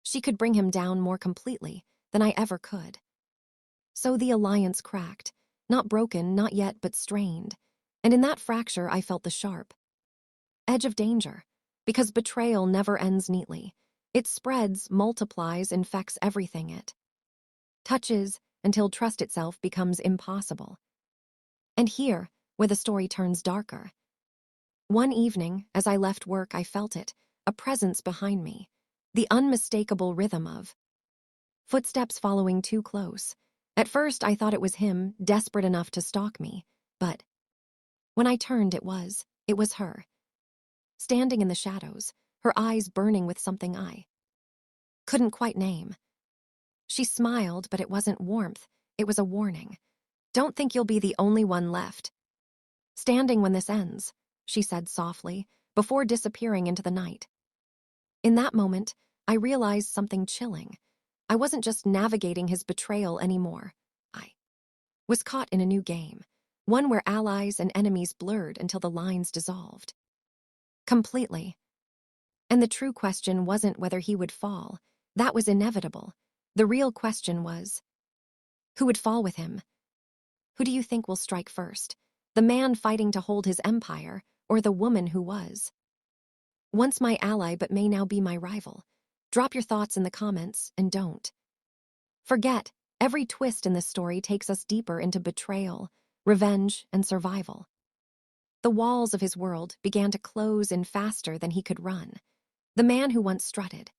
She could bring him down more completely than I ever could. So the alliance cracked, not broken, not yet, but strained. And in that fracture, I felt the sharp edge of danger, because betrayal never ends neatly. It spreads, multiplies, infects everything it touches until trust itself becomes impossible. And here, where the story turns darker. One evening, as I left work, I felt it, a presence behind me, the unmistakable rhythm of footsteps following too close. At first, I thought it was him, desperate enough to stalk me, but when I turned, it was her, standing in the shadows, her eyes burning with something I couldn't quite name. She smiled, but it wasn't warmth, it was a warning. Don't think you'll be the only one left standing when this ends, she said softly, before disappearing into the night. In that moment, I realized something chilling. I wasn't just navigating his betrayal anymore. I was caught in a new game, one where allies and enemies blurred until the lines dissolved. Completely. And the true question wasn't whether he would fall. That was inevitable. The real question was, who would fall with him? Who do you think will strike first? The man fighting to hold his empire, or the woman who was? Once my ally but may now be my rival. Drop your thoughts in the comments, and don't forget, every twist in this story takes us deeper into betrayal, revenge, and survival. The walls of his world began to close in faster than he could run. The man who once strutted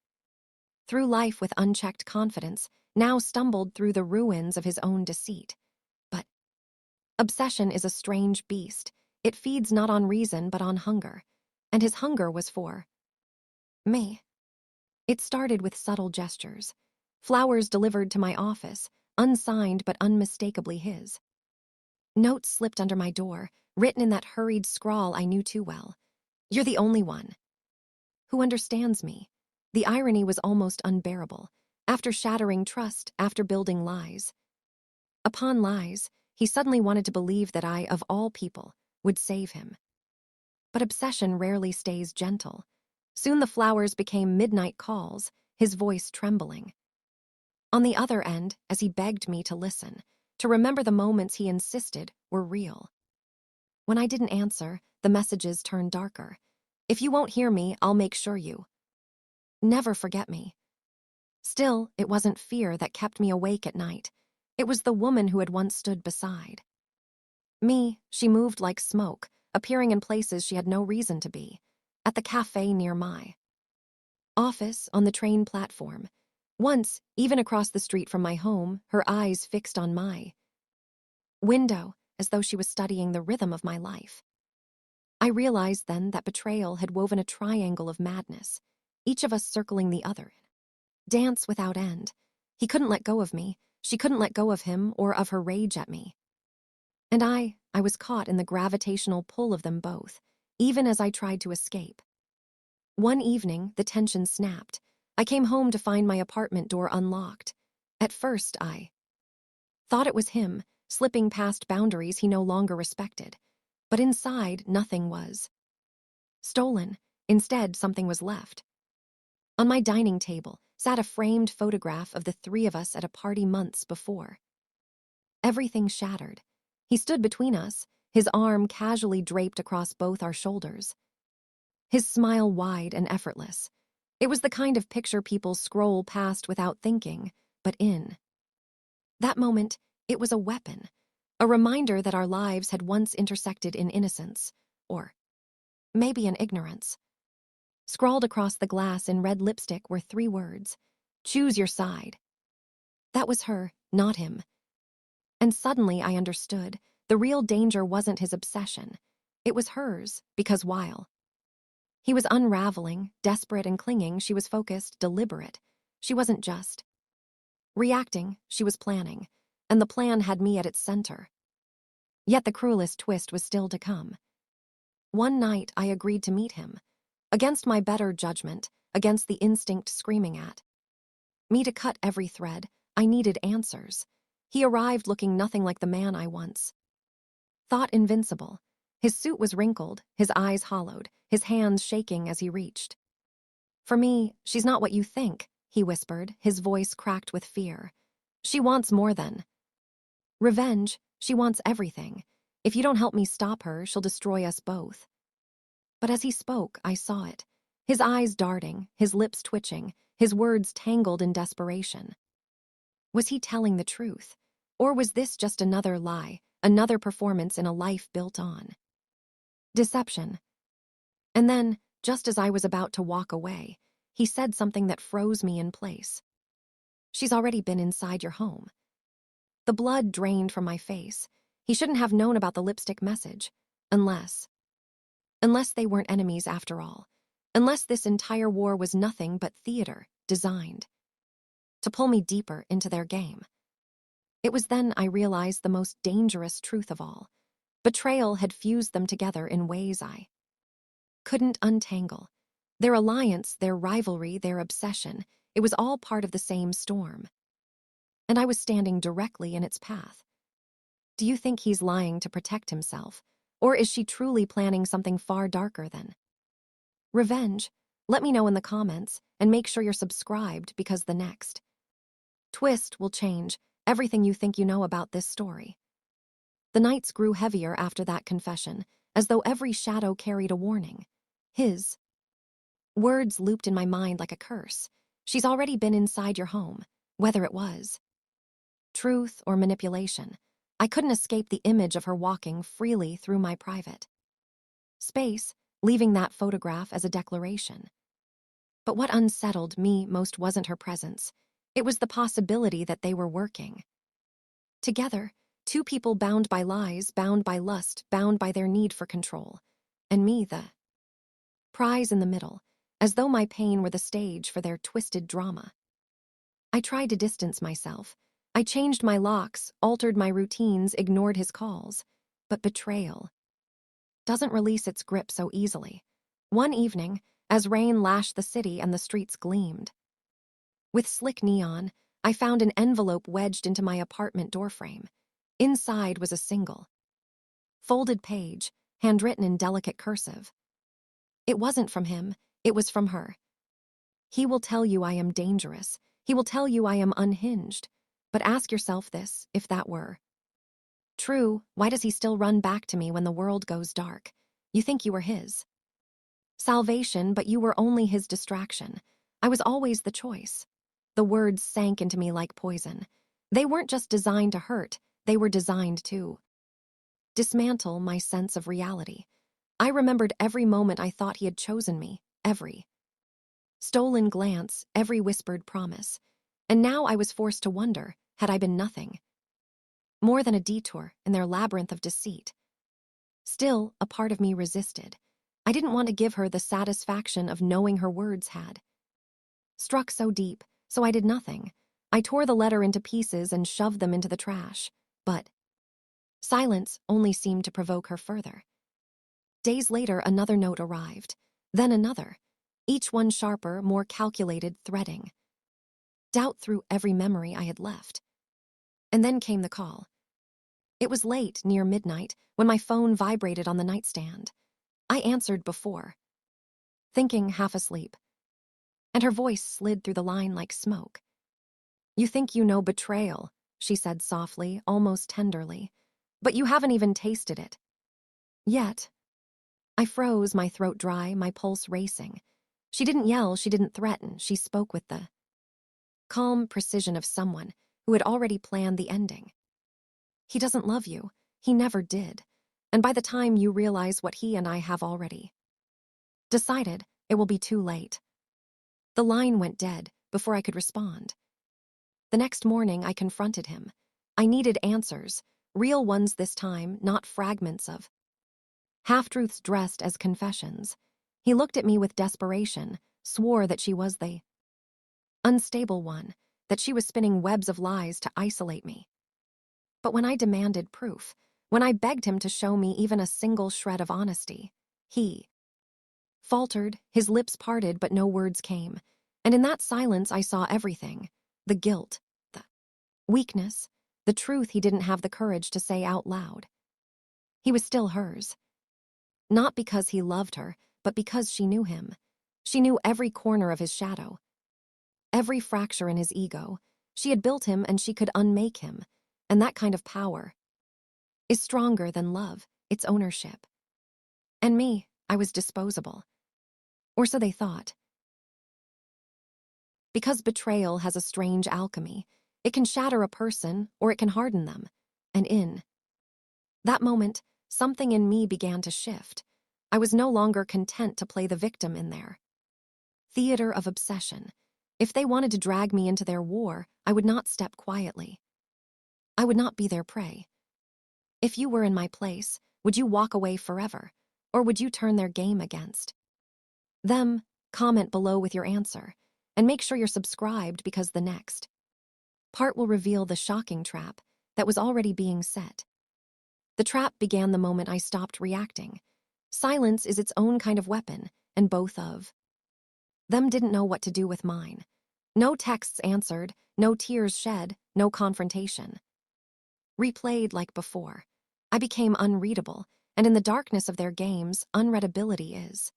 through life with unchecked confidence now stumbled through the ruins of his own deceit. But obsession is a strange beast. It feeds not on reason but on hunger. And his hunger was for me. It started with subtle gestures. Flowers delivered to my office, unsigned but unmistakably his. Notes slipped under my door, written in that hurried scrawl I knew too well. You're the only one who understands me. The irony was almost unbearable. After shattering trust, after building lies. Upon lies, he suddenly wanted to believe that I, of all people, would save him. But obsession rarely stays gentle. Soon the flowers became midnight calls, his voice trembling. On the other end, as he begged me to listen, to remember the moments he insisted were real. When I didn't answer, the messages turned darker. If you won't hear me, I'll make sure you never forget me. Still, it wasn't fear that kept me awake at night. It was the woman who had once stood beside me. She moved like smoke, appearing in places she had no reason to be. At the cafe near my office, on the train platform. Once, even across the street from my home, her eyes fixed on my window, as though she was studying the rhythm of my life. I realized then that betrayal had woven a triangle of madness, each of us circling the other. Dance without end. He couldn't let go of me, she couldn't let go of him or of her rage at me. And I was caught in the gravitational pull of them both, even as I tried to escape. One evening, the tension snapped. I came home to find my apartment door unlocked. At first, I thought it was him, slipping past boundaries he no longer respected. But inside, nothing was stolen. Instead, something was left. On my dining table sat a framed photograph of the three of us at a party months before. Everything shattered. He stood between us, his arm casually draped across both our shoulders. His smile wide and effortless. It was the kind of picture people scroll past without thinking, but in that moment, it was a weapon, a reminder that our lives had once intersected in innocence, or maybe in ignorance. Scrawled across the glass in red lipstick were 3 words: choose your side. That was her, not him. And suddenly I understood, the real danger wasn't his obsession. It was hers, because while he was unraveling, desperate and clinging, she was focused, deliberate. She wasn't just reacting, she was planning, and the plan had me at its center. Yet the cruelest twist was still to come. One night I agreed to meet him, against my better judgment, against the instinct screaming at me to cut every thread. I needed answers. He arrived looking nothing like the man I once thought invincible. His suit was wrinkled, his eyes hollowed, his hands shaking as he reached for me. She's not what you think, he whispered, his voice cracked with fear. She wants more than revenge. She wants everything. If you don't help me stop her, she'll destroy us both. But as he spoke, I saw it. His eyes darting, his lips twitching, his words tangled in desperation. Was he telling the truth? Or was this just another lie, another performance in a life built on deception? And then, just as I was about to walk away, he said something that froze me in place. She's already been inside your home. The blood drained from my face. He shouldn't have known about the lipstick message. Unless they weren't enemies after all. Unless this entire war was nothing but theater, designed to pull me deeper into their game. It was then I realized the most dangerous truth of all. Betrayal had fused them together in ways I couldn't untangle. Their alliance, their rivalry, their obsession, it was all part of the same storm. And I was standing directly in its path. Do you think he's lying to protect himself? Or is she truly planning something far darker than revenge? Let me know in the comments, and make sure you're subscribed, because the next twist will change everything you think you know about this story. The nights grew heavier after that confession, as though every shadow carried a warning. His words looped in my mind like a curse. She's already been inside your home, whether it was truth or manipulation. I couldn't escape the image of her walking freely through my private space, leaving that photograph as a declaration. But what unsettled me most wasn't her presence. It was the possibility that they were working together, two people bound by lies, bound by lust, bound by their need for control. And me, the prize in the middle, as though my pain were the stage for their twisted drama. I tried to distance myself. I changed my locks, altered my routines, ignored his calls. But betrayal doesn't release its grip so easily. One evening, as rain lashed the city and the streets gleamed with slick neon, I found an envelope wedged into my apartment doorframe. Inside was a single folded page, handwritten in delicate cursive. It wasn't from him, it was from her. He will tell you I am dangerous. He will tell you I am unhinged. But ask yourself this: if that were true, why does he still run back to me when the world goes dark? You think you were his salvation, but you were only his distraction. I was always the choice. The words sank into me like poison. They weren't just designed to hurt, they were designed to dismantle my sense of reality. I remembered every moment I thought he had chosen me, every stolen glance, every whispered promise. And now I was forced to wonder, had I been nothing more than a detour in their labyrinth of deceit? Still, a part of me resisted. I didn't want to give her the satisfaction of knowing her words had struck so deep, so I did nothing. I tore the letter into pieces and shoved them into the trash. But silence only seemed to provoke her further. Days later, another note arrived, then another, each one sharper, more calculated, threading doubt through every memory I had left. And then came the call. It was late, near midnight, when my phone vibrated on the nightstand. I answered before thinking, half asleep, and her voice slid through the line like smoke. "You think you know betrayal," she said softly, almost tenderly, "but you haven't even tasted it yet." I froze, my throat dry, my pulse racing. She didn't yell, she didn't threaten, she spoke with the calm precision of someone who had already planned the ending. "He doesn't love you. He never did. And by the time you realize what he and I have already decided, it will be too late." The line went dead before I could respond. The next morning, I confronted him. I needed answers, real ones this time, not fragments of half-truths dressed as confessions. He looked at me with desperation, swore that she was the unstable one, that she was spinning webs of lies to isolate me. But when I demanded proof, when I begged him to show me even a single shred of honesty, he faltered, his lips parted, but no words came. And in that silence, I saw everything: the guilt, the weakness, the truth he didn't have the courage to say out loud. He was still hers. Not because he loved her, but because she knew him. She knew every corner of his shadow, every fracture in his ego. She had built him, and she could unmake him. And that kind of power is stronger than love, its ownership. And me, I was disposable. Or so they thought. Because betrayal has a strange alchemy. It can shatter a person, or it can harden them. And in that moment, something in me began to shift. I was no longer content to play the victim in their theater of obsession. If they wanted to drag me into their war, I would not step quietly. I would not be their prey. If you were in my place, would you walk away forever? Or would you turn their game against them? Comment below with your answer. And make sure you're subscribed, because the next part will reveal the shocking trap that was already being set. The trap began the moment I stopped reacting. Silence is its own kind of weapon, and both of Them didn't know what to do with mine. No texts answered, no tears shed, no confrontation. Replayed like before. I became unreadable, and in the darkness of their games, unreadability is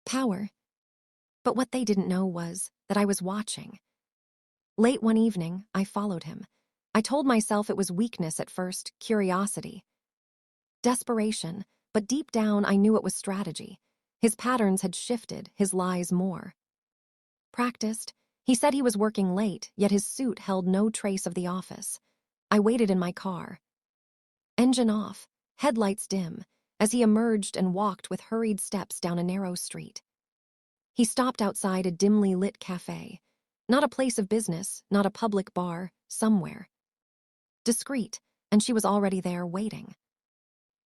power. But what they didn't know was that I was watching. Late one evening, I followed him. I told myself it was weakness at first, curiosity, desperation, but deep down I knew it was strategy. His patterns had shifted, his lies more. Practiced, he said he was working late, yet his suit held no trace of the office. I waited in my car. Engine off, headlights dim, as he emerged and walked with hurried steps down a narrow street. He stopped outside a dimly lit cafe. Not a place of business, not a public bar, somewhere. Discreet, and she was already there waiting.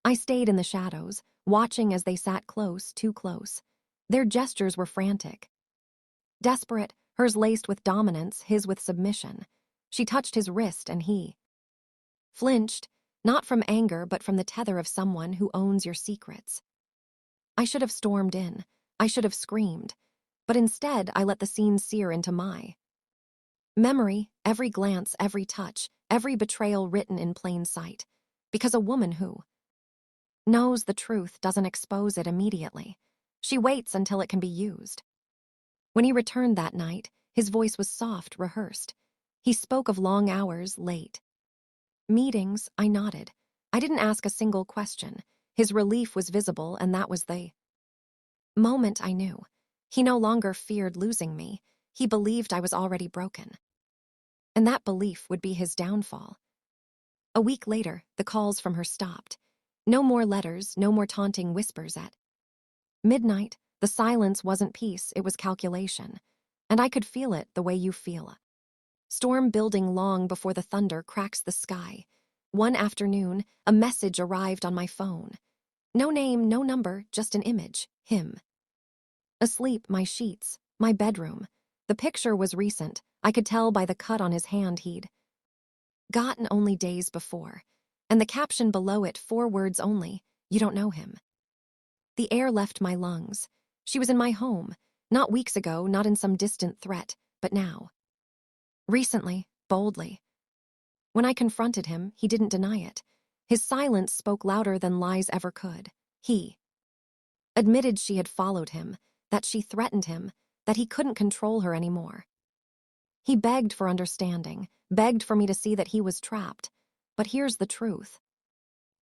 I stayed in the shadows, watching as they sat close, too close. Their gestures were frantic. Desperate, hers laced with dominance, his with submission. She touched his wrist and he flinched, not from anger but from the tether of someone who owns your secrets. I should have stormed in. I should have screamed. But instead, I let the scene sear into my memory, every glance, every touch, every betrayal written in plain sight. Because a woman who knows the truth doesn't expose it immediately. She waits until it can be used. When he returned that night, his voice was soft, rehearsed. He spoke of long hours, late meetings. I nodded. I didn't ask a single question. His relief was visible, and that was the moment I knew. He no longer feared losing me. He believed I was already broken. And that belief would be his downfall. A week later, the calls from her stopped. No more letters, no more taunting whispers at midnight. The silence wasn't peace, it was calculation. And I could feel it the way you feel. Storm building long before the thunder cracks the sky. One afternoon, a message arrived on my phone. No name, no number, just an image. Him. Asleep, my sheets, my bedroom. The picture was recent. I could tell by the cut on his hand he'd gotten only days before. And the caption below it, 4 words only: you don't know him. The air left my lungs. She was in my home. Not weeks ago, not in some distant threat, but now. Recently, boldly. When I confronted him, he didn't deny it. His silence spoke louder than lies ever could. He admitted she had followed him, that she threatened him, that he couldn't control her anymore. He begged for understanding, begged for me to see that he was trapped. But here's the truth.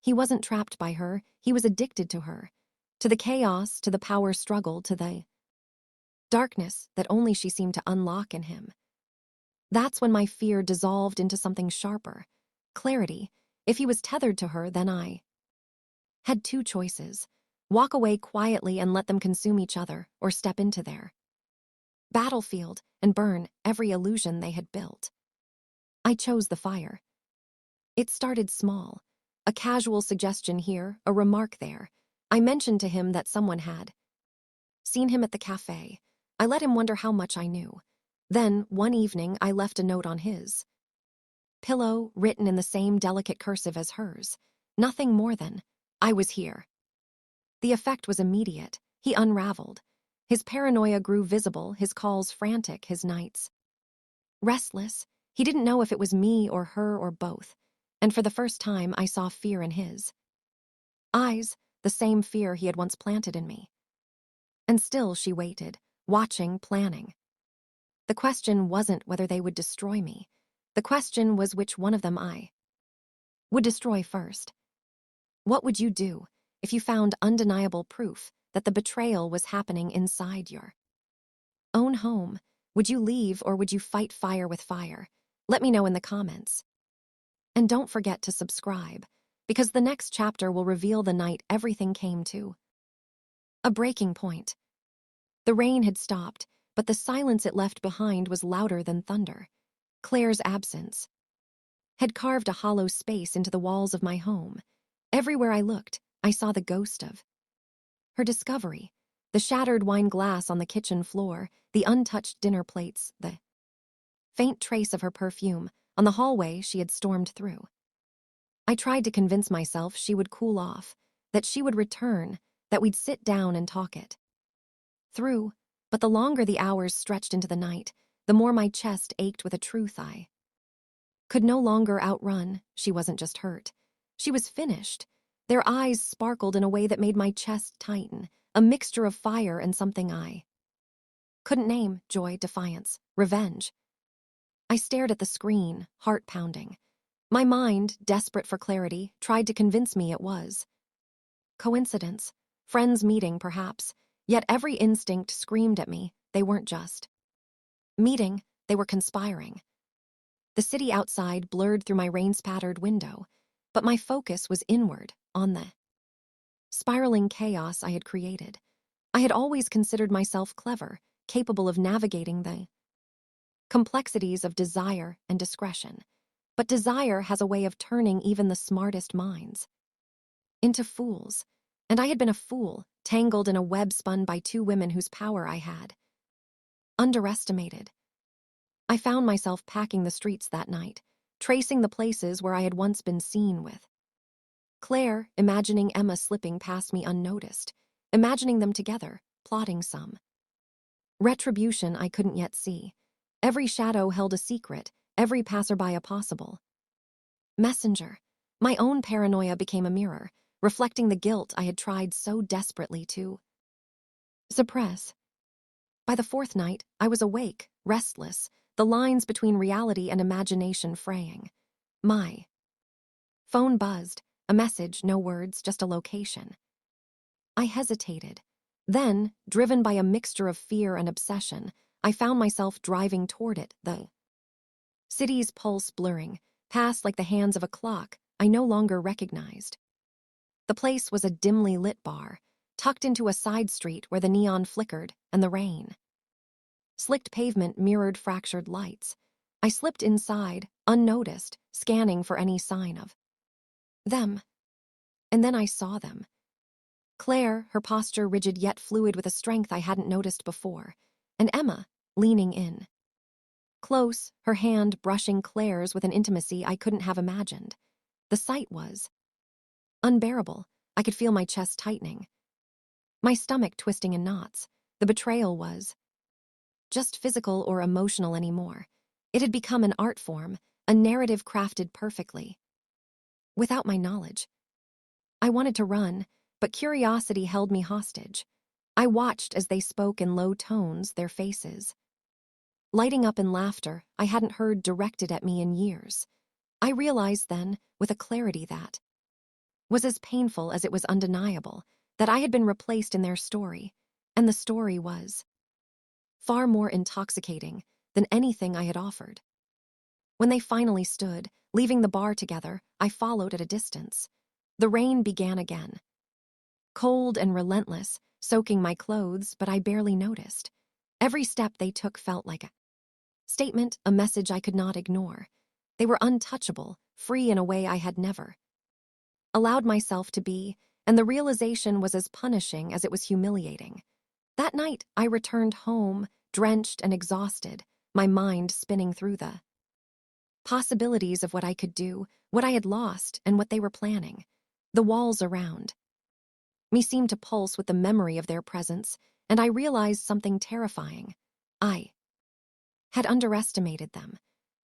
He wasn't trapped by her, he was addicted to her. To the chaos, to the power struggle, to the darkness that only she seemed to unlock in him. That's when my fear dissolved into something sharper. Clarity. If he was tethered to her, then I had 2 choices. Walk away quietly and let them consume each other, or step into their battlefield and burn every illusion they had built. I chose the fire. It started small. A casual suggestion here, a remark there. I mentioned to him that someone had seen him at the cafe. I let him wonder how much I knew. Then, one evening, I left a note on his pillow, written in the same delicate cursive as hers. Nothing more than, I was here. The effect was immediate. He unraveled. His paranoia grew visible, his calls frantic, his nights restless. He didn't know if it was me or her or both. And for the first time, I saw fear in his eyes, the same fear he had once planted in me. And still she waited, watching, planning. The question wasn't whether they would destroy me. The question was which one of them I would destroy first. What would you do if you found undeniable proof that the betrayal was happening inside your own home? Would you leave, or would you fight fire with fire? Let me know in the comments. And don't forget to subscribe, because the next chapter will reveal the night everything came to a breaking point. The rain had stopped, but the silence it left behind was louder than thunder. Claire's absence had carved a hollow space into the walls of my home. Everywhere I looked, I saw the ghost of her discovery. The shattered wine glass on the kitchen floor, the untouched dinner plates, the faint trace of her perfume on the hallway she had stormed through. I tried to convince myself she would cool off, that she would return, that we'd sit down and talk it through. But the longer the hours stretched into the night, the more my chest ached with a truth I could no longer outrun. She wasn't just hurt. She was finished. Their eyes sparkled in a way that made my chest tighten, a mixture of fire and something I couldn't name: joy, defiance, revenge. I stared at the screen, heart pounding. My mind, desperate for clarity, tried to convince me it was coincidence, friends meeting perhaps, yet every instinct screamed at me they weren't just meeting, they were conspiring. The city outside blurred through my rain-spattered window, but my focus was inward, on the spiraling chaos I had created. I had always considered myself clever, capable of navigating the complexities of desire and discretion. But desire has a way of turning even the smartest minds into fools, and I had been a fool, tangled in a web spun by two women whose power I had underestimated. I found myself packing the streets that night, tracing the places where I had once been seen with Claire, imagining Emma slipping past me unnoticed, imagining them together, plotting some retribution I couldn't yet see. Every shadow held a secret, every passerby a possible messenger. My own paranoia became a mirror, reflecting the guilt I had tried so desperately to suppress. By the fourth night, I was awake, restless, the lines between reality and imagination fraying. My phone buzzed, a message, no words, just a location. I hesitated. Then, driven by a mixture of fear and obsession, I found myself driving toward it, the city's pulse blurring, past like the hands of a clock I no longer recognized. The place was a dimly lit bar, tucked into a side street where the neon flickered and the rain slicked pavement mirrored fractured lights. I slipped inside, unnoticed, scanning for any sign of them. And then I saw them. Claire, her posture rigid yet fluid with a strength I hadn't noticed before, and Emma, leaning in. Close, her hand brushing Claire's with an intimacy I couldn't have imagined. The sight was unbearable. I could feel my chest tightening, my stomach twisting in knots. The betrayal was just physical or emotional anymore. It had become an art form, a narrative crafted perfectly. Without my knowledge. I wanted to run, but curiosity held me hostage. I watched as they spoke in low tones, their faces lighting up in laughter I hadn't heard directed at me in years. I realized then, with a clarity that was as painful as it was undeniable, that I had been replaced in their story, and the story was far more intoxicating than anything I had offered. When they finally stood, leaving the bar together, I followed at a distance. The rain began again. Cold and relentless, soaking my clothes, but I barely noticed. Every step they took felt like a statement, a message I could not ignore. They were untouchable, free in a way I had never allowed myself to be, and the realization was as punishing as it was humiliating. That night, I returned home, drenched and exhausted, my mind spinning through the possibilities of what I could do, what I had lost, and what they were planning. The walls around me seemed to pulse with the memory of their presence, and I realized something terrifying. I had underestimated them.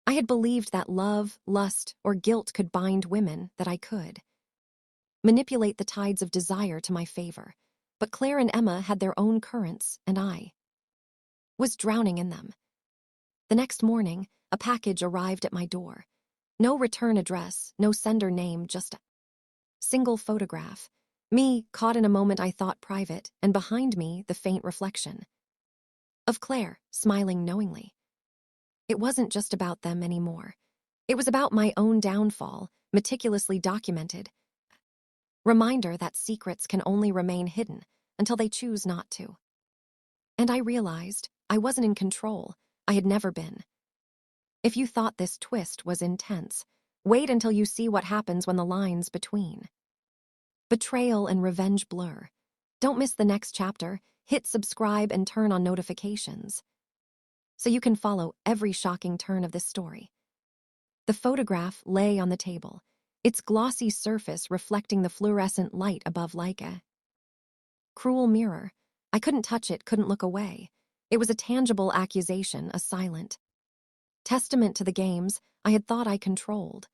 I had believed that love, lust, or guilt could bind women, that I could manipulate the tides of desire to my favor. But Claire and Emma had their own currents, and I was drowning in them. The next morning, a package arrived at my door. No return address, no sender name, just a single photograph. Me, caught in a moment I thought private, and behind me, the faint reflection of Claire, smiling knowingly. It wasn't just about them anymore. It was about my own downfall, meticulously documented. Reminder that secrets can only remain hidden until they choose not to. And I realized I wasn't in control. I had never been. If you thought this twist was intense, wait until you see what happens when the lines between betrayal and revenge blur. Don't miss the next chapter. Hit subscribe and turn on notifications so you can follow every shocking turn of this story. The photograph lay on the table, its glossy surface reflecting the fluorescent light above like a cruel mirror. I couldn't touch it, couldn't look away. It was a tangible accusation, a silent testament to the games I had thought I controlled.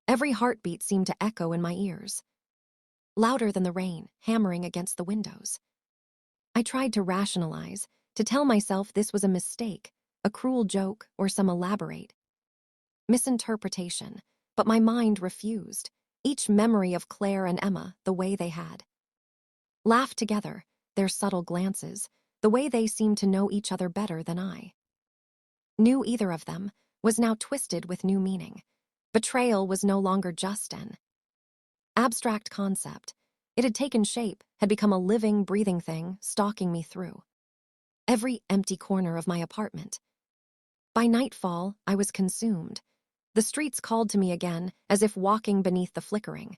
Every heartbeat seemed to echo in my ears, louder than the rain hammering against the windows. I tried to rationalize, to tell myself this was a mistake, a cruel joke, or some elaborate misinterpretation, but my mind refused. Each memory of Claire and Emma, the way they had laughed together, their subtle glances, the way they seemed to know each other better than I knew either of them, was now twisted with new meaning. Betrayal was no longer just an abstract concept. It had taken shape, had become a living, breathing thing, stalking me through every empty corner of my apartment. By nightfall, I was consumed. The streets called to me again, as if walking beneath the flickering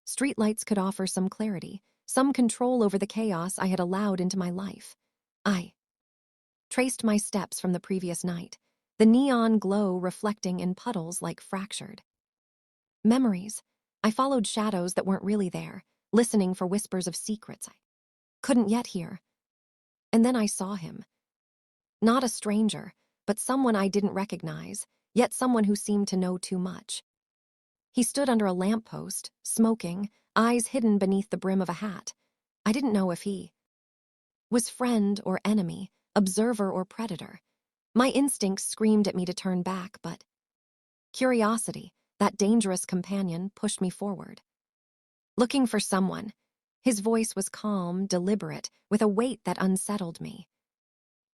streetlights could offer some clarity, some control over the chaos I had allowed into my life. I traced my steps from the previous night, the neon glow reflecting in puddles like fractured memories. I followed shadows that weren't really there, listening for whispers of secrets I couldn't yet hear. And then I saw him. Not a stranger, but someone I didn't recognize, yet someone who seemed to know too much. He stood under a lamppost, smoking, eyes hidden beneath the brim of a hat. I didn't know if he was friend or enemy, observer or predator. My instincts screamed at me to turn back, but curiosity, that dangerous companion, pushed me forward. Looking for someone. His voice was calm, deliberate, with a weight that unsettled me.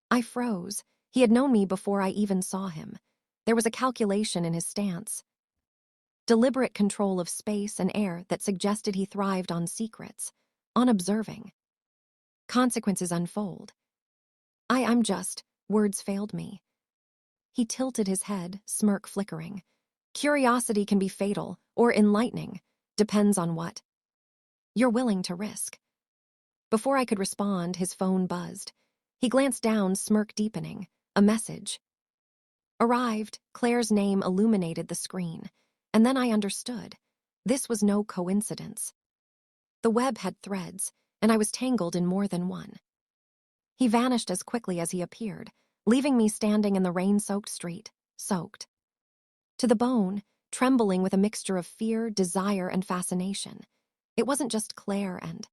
I froze. He had known me before I even saw him. There was a calculation in his stance, deliberate control of space and air that suggested he thrived on secrets, on observing consequences unfold. I'm just, words failed me. He tilted his head, smirk flickering. Curiosity can be fatal or enlightening, depends on what you're willing to risk. Before I could respond, his phone buzzed. He glanced down, smirk deepening. A message arrived. Claire's name illuminated the screen. And then I understood. This was no coincidence. The web had threads, and I was tangled in more than one. He vanished as quickly as he appeared, leaving me standing in the rain-soaked street, soaked to the bone, trembling with a mixture of fear, desire, and fascination. It wasn't just Claire and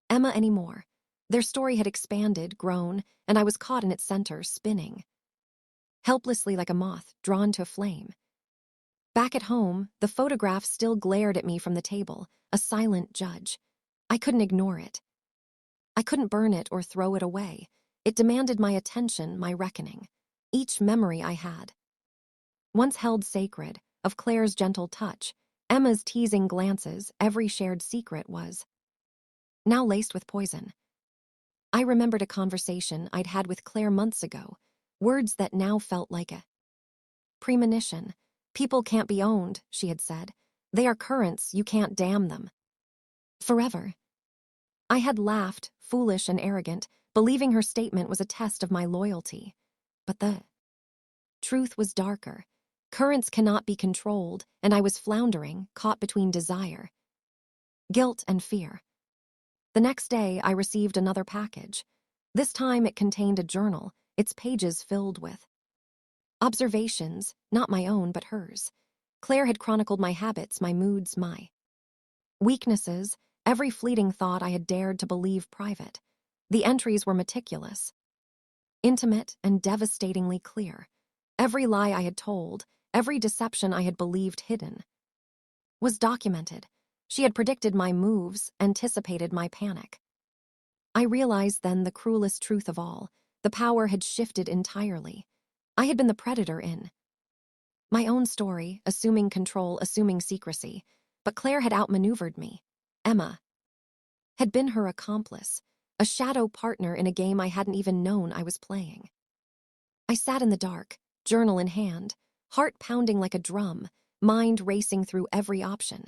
Emma anymore. Their story had expanded, grown, and I was caught in its center, spinning, helplessly like a moth drawn to a flame. Back at home, the photograph still glared at me from the table, a silent judge. I couldn't ignore it. I couldn't burn it or throw it away. It demanded my attention, my reckoning. Each memory I had, once held sacred, of Claire's gentle touch, Emma's teasing glances, every shared secret was now laced with poison. I remembered a conversation I'd had with Claire months ago, words that now felt like a premonition. People can't be owned, she had said. They are currents, you can't dam them forever. I had laughed, foolish and arrogant, believing her statement was a test of my loyalty. But the truth was darker. Currents cannot be controlled, and I was floundering, caught between desire, guilt, and fear. The next day, I received another package. This time it contained a journal, its pages filled with observations, not my own but hers. Claire had chronicled my habits, my moods, my weaknesses, every fleeting thought I had dared to believe private. The entries were meticulous, intimate, and devastatingly clear. Every lie I had told, every deception I had believed hidden, was documented. She had predicted my moves, anticipated my panic. I realized then the cruelest truth of all. The power had shifted entirely. I had been the predator in my own story, assuming control, assuming secrecy. But Claire had outmaneuvered me. Emma had been her accomplice, a shadow partner in a game I hadn't even known I was playing. I sat in the dark, journal in hand, heart pounding like a drum, mind racing through every option,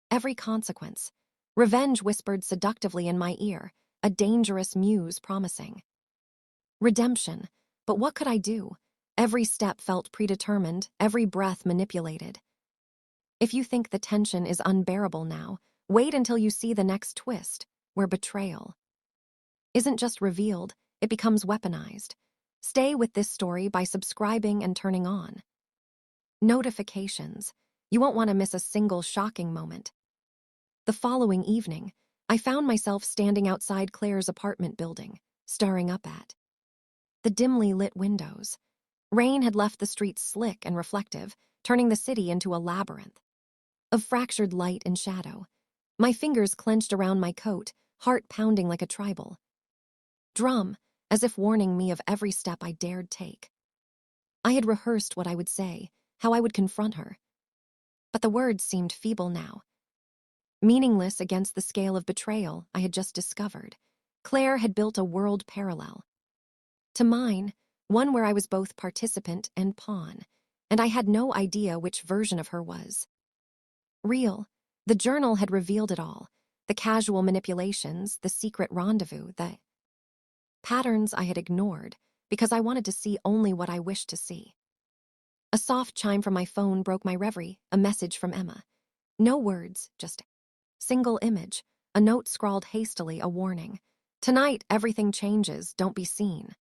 every consequence. Revenge whispered seductively in my ear, a dangerous muse promising redemption. But what could I do? Every step felt predetermined, every breath manipulated. If you think the tension is unbearable now, wait until you see the next twist, where betrayal isn't just revealed, it becomes weaponized. Stay with this story by subscribing and turning on notifications. You won't want to miss a single shocking moment. The following evening, I found myself standing outside Claire's apartment building, staring up at the dimly lit windows. Rain had left the streets slick and reflective, turning the city into a labyrinth of fractured light and shadow. My fingers clenched around my coat, heart pounding like a tribal drum, as if warning me of every step I dared take. I had rehearsed what I would say, how I would confront her. But the words seemed feeble now, meaningless against the scale of betrayal I had just discovered. Claire had built a world parallel to mine, one where I was both participant and pawn, and I had no idea which version of her was real. The journal had revealed it all, the casual manipulations, the secret rendezvous, the patterns I had ignored because I wanted to see only what I wished to see. A soft chime from my phone broke my reverie, a message from Emma. No words, just a single image, a note scrawled hastily, a warning. Tonight, everything changes, don't be seen.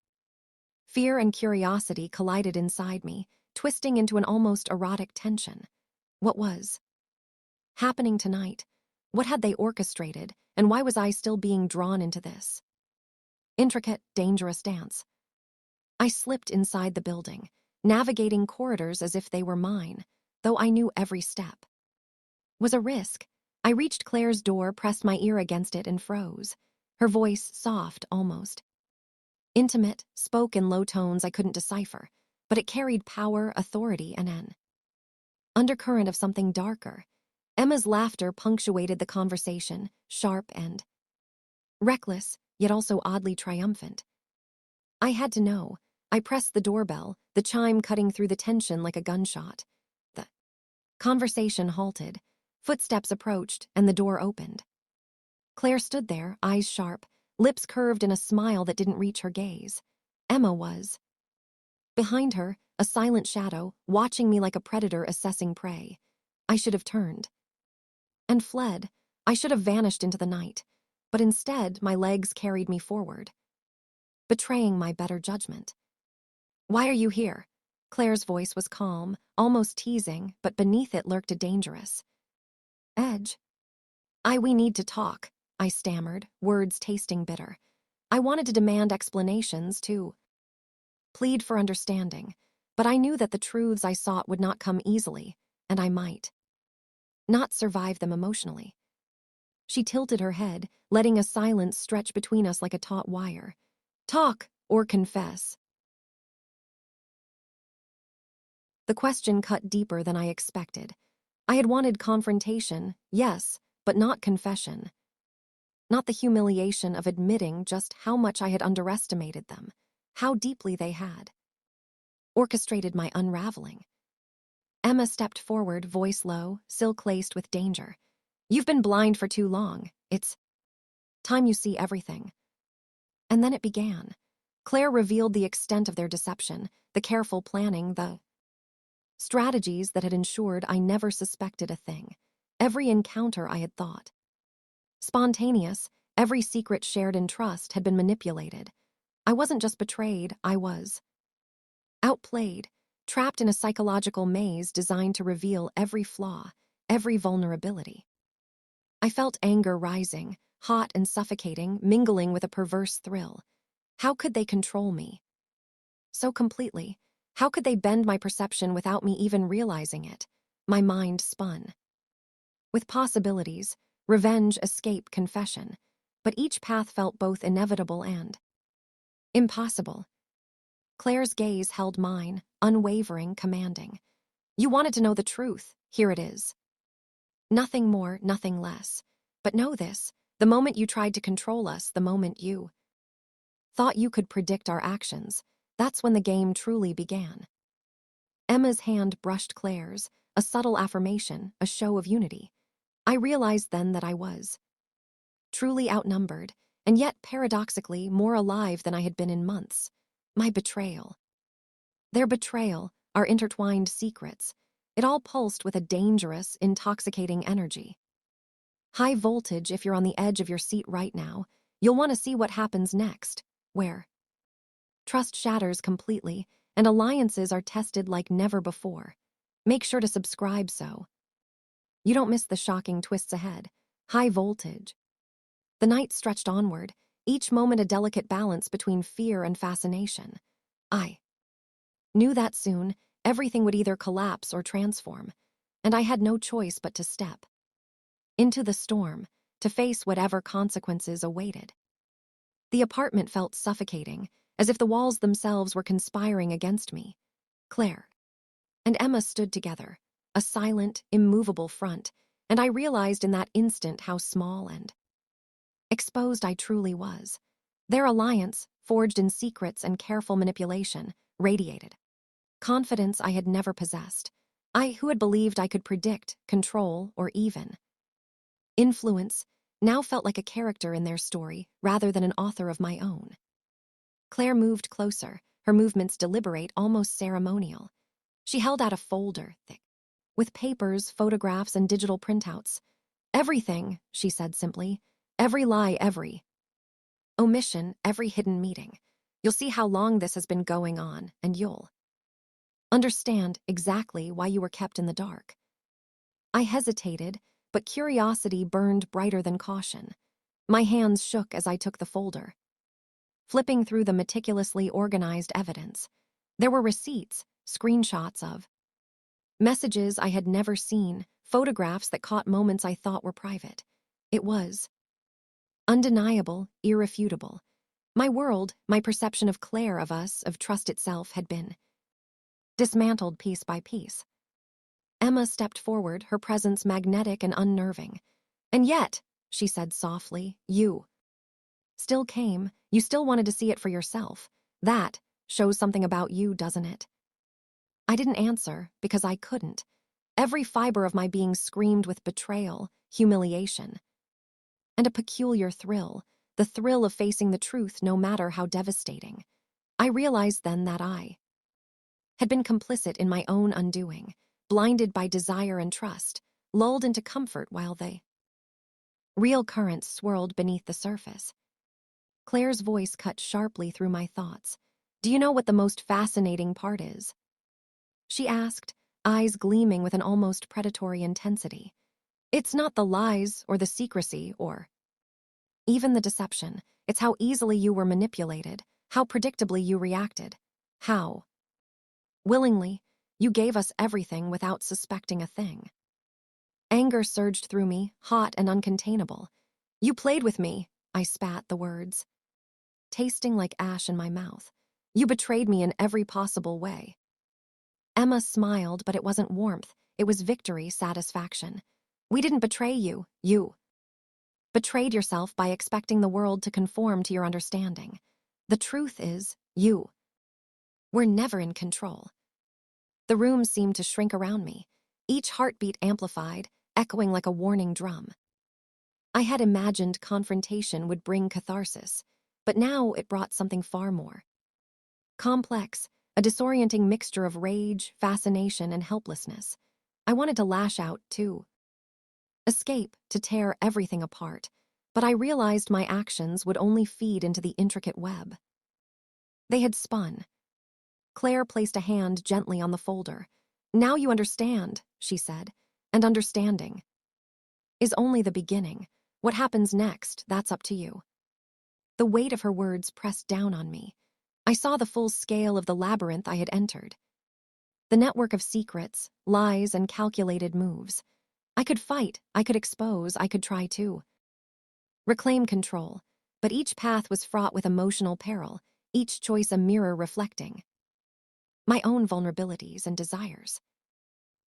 Fear and curiosity collided inside me, twisting into an almost erotic tension. What was happening tonight? What had they orchestrated, and why was I still being drawn into this intricate, dangerous dance? I slipped inside the building, navigating corridors as if they were mine, though I knew every step was a risk. I reached Claire's door, pressed my ear against it, and froze. Her voice, soft, almost intimate, spoke in low tones I couldn't decipher, but it carried power, authority, and an undercurrent of something darker. Emma's laughter punctuated the conversation, sharp and reckless, yet also oddly triumphant. I had to know. I pressed the doorbell, the chime cutting through the tension like a gunshot. The conversation halted. Footsteps approached, and the door opened. Claire stood there, eyes sharp, lips curved in a smile that didn't reach her gaze. Emma was behind her, a silent shadow, watching me like a predator assessing prey. I should have turned and fled. I should have vanished into the night. But instead, my legs carried me forward, betraying my better judgment. Why are you here? Claire's voice was calm, almost teasing, but beneath it lurked a dangerous edge. We need to talk, I stammered, words tasting bitter. I wanted to demand explanations, to plead for understanding, but I knew that the truths I sought would not come easily, and I might not survive them emotionally. She tilted her head, letting a silence stretch between us like a taut wire. Talk or confess. The question cut deeper than I expected. I had wanted confrontation, yes, but not confession. Not the humiliation of admitting just how much I had underestimated them, how deeply they had orchestrated my unraveling. Emma stepped forward, voice low, silk laced with danger. You've been blind for too long. It's time you see everything. And then it began. Claire revealed the extent of their deception, the careful planning, the strategies that had ensured I never suspected a thing. Every encounter I had thought spontaneous, every secret shared in trust had been manipulated. I wasn't just betrayed, I was outplayed, trapped in a psychological maze designed to reveal every flaw, every vulnerability. I felt anger rising, hot and suffocating, mingling with a perverse thrill. How could they control me so completely? How could they bend my perception without me even realizing it? My mind spun with possibilities, revenge, escape, confession, but each path felt both inevitable and impossible. Claire's gaze held mine, unwavering, commanding. You wanted to know the truth. Here it is. Nothing more, nothing less. But know this, the moment you tried to control us, the moment you thought you could predict our actions, that's when the game truly began. Emma's hand brushed Claire's, a subtle affirmation, a show of unity. I realized then that I was truly outnumbered, and yet paradoxically more alive than I had been in months. My betrayal. Their betrayal, our intertwined secrets, it all pulsed with a dangerous, intoxicating energy. High voltage. If you're on the edge of your seat right now, you'll want to see what happens next. Where Trust shatters completely, and alliances are tested like never before. Make sure to subscribe so you don't miss the shocking twists ahead. High voltage. The night stretched onward, each moment a delicate balance between fear and fascination. I knew that soon everything would either collapse or transform, and I had no choice but to step into the storm, to face whatever consequences awaited. The apartment felt suffocating, as if the walls themselves were conspiring against me. Claire and Emma stood together, a silent, immovable front, and I realized in that instant how small and exposed I truly was. Their alliance, forged in secrets and careful manipulation, radiated confidence I had never possessed. I, who had believed I could predict, control, or even influence, now felt like a character in their story rather than an author of my own. Claire moved closer, her movements deliberate, almost ceremonial. She held out a folder, thick, with papers, photographs, and digital printouts. Everything, she said simply. Every lie, every omission, every hidden meeting. You'll see how long this has been going on, and you'll understand exactly why you were kept in the dark. I hesitated, but curiosity burned brighter than caution. My hands shook as I took the folder, flipping through the meticulously organized evidence. There were receipts, screenshots of messages I had never seen, photographs that caught moments I thought were private. It was undeniable, irrefutable. My world, my perception of Claire, of us, of trust itself, had been dismantled piece by piece. Emma stepped forward, her presence magnetic and unnerving. And yet, she said softly, you still came. You still wanted to see it for yourself. That shows something about you, doesn't it? I didn't answer because I couldn't. Every fiber of my being screamed with betrayal, humiliation, and a peculiar thrill, the thrill of facing the truth no matter how devastating. I realized then that I had been complicit in my own undoing, blinded by desire and trust, lulled into comfort while the real currents swirled beneath the surface. Claire's voice cut sharply through my thoughts. Do you know what the most fascinating part is? She asked, eyes gleaming with an almost predatory intensity. It's not the lies or the secrecy or even the deception. It's how easily you were manipulated, how predictably you reacted, how willingly you gave us everything without suspecting a thing. Anger surged through me, hot and uncontainable. You played with me, I spat the words, tasting like ash in my mouth. You betrayed me in every possible way. Emma smiled, but it wasn't warmth. It was victory, satisfaction. We didn't betray you. You betrayed yourself by expecting the world to conform to your understanding. The truth is, you were never in control. The room seemed to shrink around me, each heartbeat amplified, echoing like a warning drum. I had imagined confrontation would bring catharsis, but now it brought something far more complex, a disorienting mixture of rage, fascination, and helplessness. I wanted to lash out, too. Escape, to tear everything apart, but I realized my actions would only feed into the intricate web they had spun. Claire placed a hand gently on the folder. Now you understand, she said, and understanding is only the beginning. What happens next, that's up to you. The weight of her words pressed down on me. I saw the full scale of the labyrinth I had entered. The network of secrets, lies, and calculated moves. I could fight, I could expose, I could try to reclaim control, but each path was fraught with emotional peril, each choice a mirror reflecting my own vulnerabilities and desires.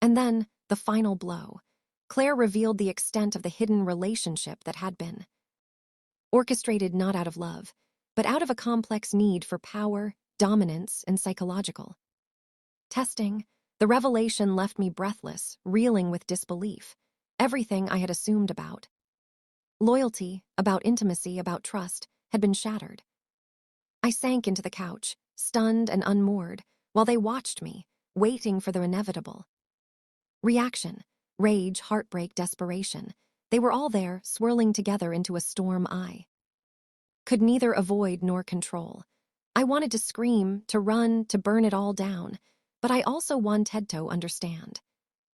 And then, the final blow. Claire revealed the extent of the hidden relationship that had been orchestrated not out of love, but out of a complex need for power, dominance, and psychological testing. The revelation left me breathless, reeling with disbelief. Everything I had assumed about loyalty, about intimacy, about trust, had been shattered. I sank into the couch, stunned and unmoored, while they watched me, waiting for the inevitable reaction. Rage, heartbreak, desperation. They were all there, swirling together into a storm I could neither avoid nor control. I wanted to scream, to run, to burn it all down, but I also wanted to understand.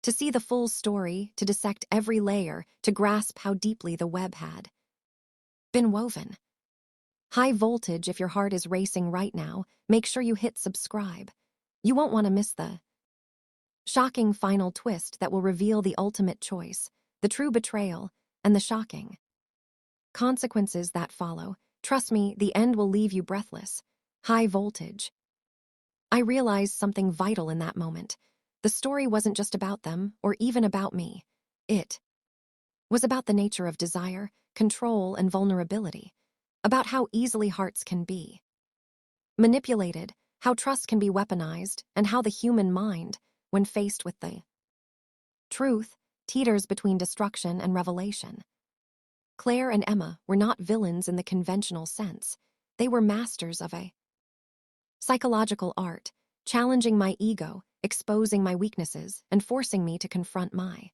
To see the full story, to dissect every layer, to grasp how deeply the web had been woven. High voltage, if your heart is racing right now, make sure you hit subscribe. You won't want to miss the shocking final twist that will reveal the ultimate choice, the true betrayal, and the shocking consequences that follow. Trust me, the end will leave you breathless. High voltage. I realized something vital in that moment. The story wasn't just about them, or even about me. It was about the nature of desire, control, and vulnerability. About how easily hearts can be manipulated, how trust can be weaponized, and how the human mind, when faced with the truth, teeters between destruction and revelation. Claire and Emma were not villains in the conventional sense. They were masters of a psychological art, challenging my ego, exposing my weaknesses, and forcing me to confront my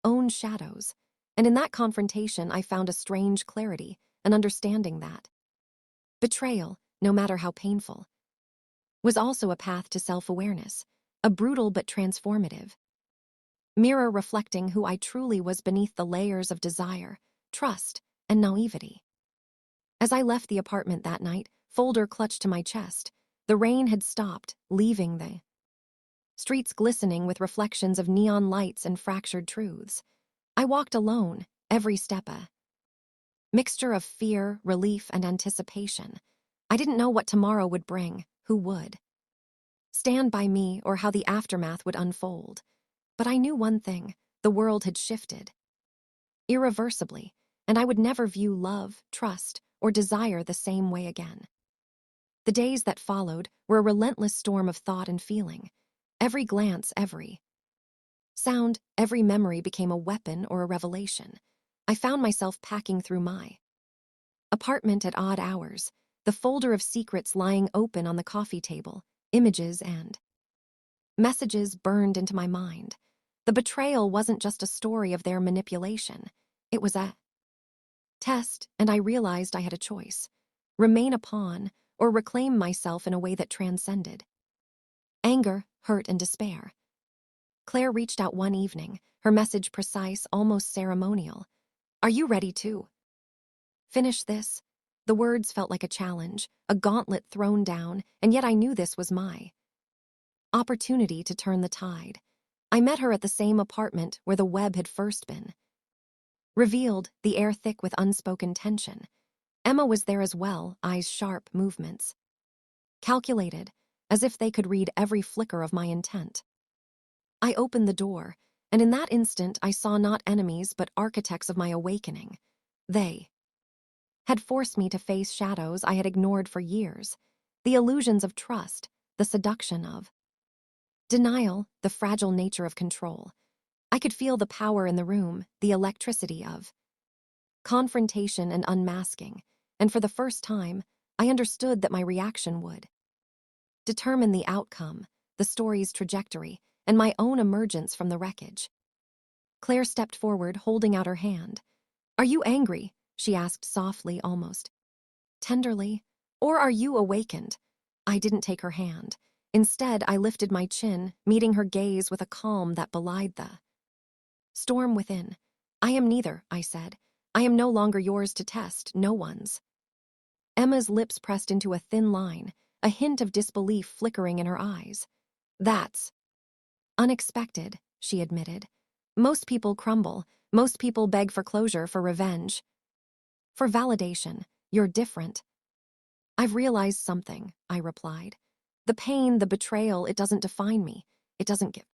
own shadows. And in that confrontation, I found a strange clarity, an understanding that betrayal, no matter how painful, was also a path to self-awareness, a brutal but transformative mirror reflecting who I truly was beneath the layers of desire, trust, and naivety. As I left the apartment that night, folder clutched to my chest, the rain had stopped, leaving the streets glistening with reflections of neon lights and fractured truths. I walked alone, every step a mixture of fear, relief, and anticipation. I didn't know what tomorrow would bring, who would stand by me, or how the aftermath would unfold. But I knew one thing: the world had shifted irreversibly, and I would never view love, trust, or desire the same way again. The days that followed were a relentless storm of thought and feeling. Every glance, every sound, every memory became a weapon or a revelation. I found myself packing through my apartment at odd hours, the folder of secrets lying open on the coffee table, images and messages burned into my mind. The betrayal wasn't just a story of their manipulation. It was a test, and I realized I had a choice: remain a pawn or reclaim myself in a way that transcended anger, hurt, and despair. Claire reached out one evening, her message precise, almost ceremonial. "Are you ready to finish this?" The words felt like a challenge, a gauntlet thrown down, and yet I knew this was my opportunity to turn the tide. I met her at the same apartment where the web had first been revealed, the air thick with unspoken tension. Emma was there as well, eyes sharp, movements calculated, as if they could read every flicker of my intent. I opened the door, and in that instant I saw not enemies but architects of my awakening. They had forced me to face shadows I had ignored for years, the illusions of trust, the seduction of denial, the fragile nature of control. I could feel the power in the room, the electricity of confrontation and unmasking, and for the first time, I understood that my reaction would determine the outcome, the story's trajectory, and my own emergence from the wreckage. Claire stepped forward, holding out her hand. "Are you angry?" she asked softly, almost tenderly. "Or are you awakened?" I didn't take her hand. Instead, I lifted my chin, meeting her gaze with a calm that belied the storm within. "I am neither," I said. "I am no longer yours to test, no one's." Emma's lips pressed into a thin line, a hint of disbelief flickering in her eyes. "That's unexpected," she admitted. "Most people crumble. Most people beg for closure, for revenge, for validation. You're different." "I've realized something," I replied. "The pain, the betrayal, it doesn't define me. It doesn't give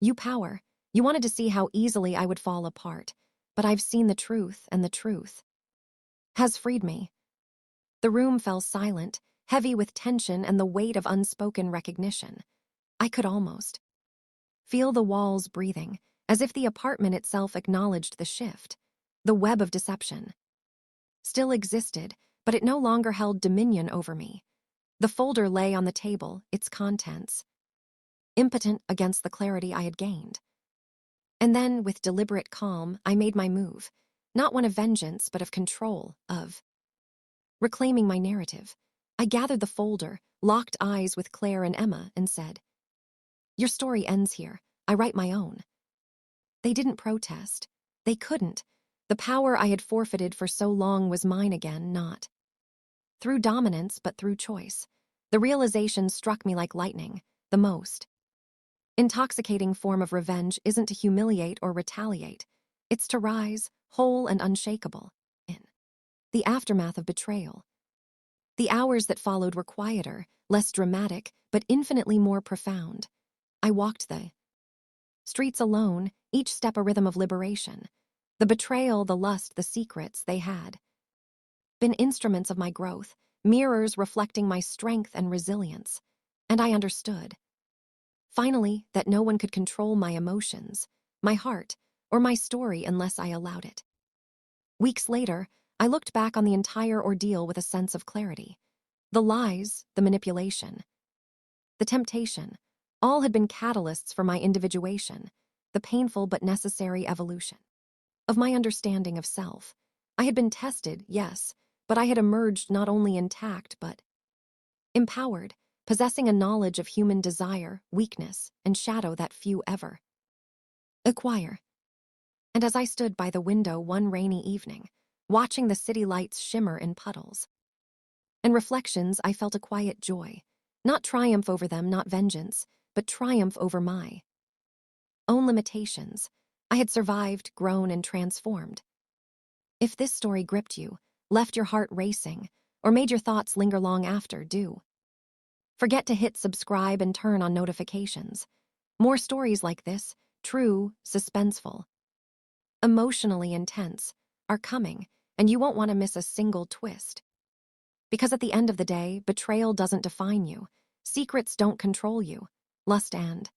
you power. You wanted to see how easily I would fall apart. But I've seen the truth, and the truth has freed me." The room fell silent, heavy with tension and the weight of unspoken recognition. I could almost feel the walls breathing, as if the apartment itself acknowledged the shift. The web of deception still existed, but it no longer held dominion over me. The folder lay on the table, its contents impotent against the clarity I had gained. And then, with deliberate calm, I made my move, not one of vengeance, but of control, of reclaiming my narrative. I gathered the folder, locked eyes with Claire and Emma, and said, "Your story ends here. I write my own." They didn't protest. They couldn't. The power I had forfeited for so long was mine again, not through dominance, but through choice. The realization struck me like lightning. The most intoxicating form of revenge isn't to humiliate or retaliate. It's to rise, whole and unshakable, in the aftermath of betrayal. The hours that followed were quieter, less dramatic, but infinitely more profound. I walked the streets alone, each step a rhythm of liberation. The betrayal, the lust, the secrets they had been instruments of my growth, mirrors reflecting my strength and resilience. And I understood, finally, that no one could control my emotions, my heart, or my story unless I allowed it. Weeks later, I looked back on the entire ordeal with a sense of clarity. The lies, the manipulation, the temptation, all had been catalysts for my individuation, the painful but necessary evolution of my understanding of self. I had been tested, yes, but I had emerged not only intact but empowered, possessing a knowledge of human desire, weakness, and shadow that few ever acquire. And as I stood by the window one rainy evening, watching the city lights shimmer in puddles and reflections, I felt a quiet joy. Not triumph over them, not vengeance, but triumph over my own limitations. I had survived, grown, and transformed. If this story gripped you, left your heart racing, or made your thoughts linger long after, do forget to hit subscribe and turn on notifications. More stories like this, true, suspenseful, emotionally intense, are coming, and you won't want to miss a single twist. Because at the end of the day, betrayal doesn't define you. Secrets don't control you. Lust and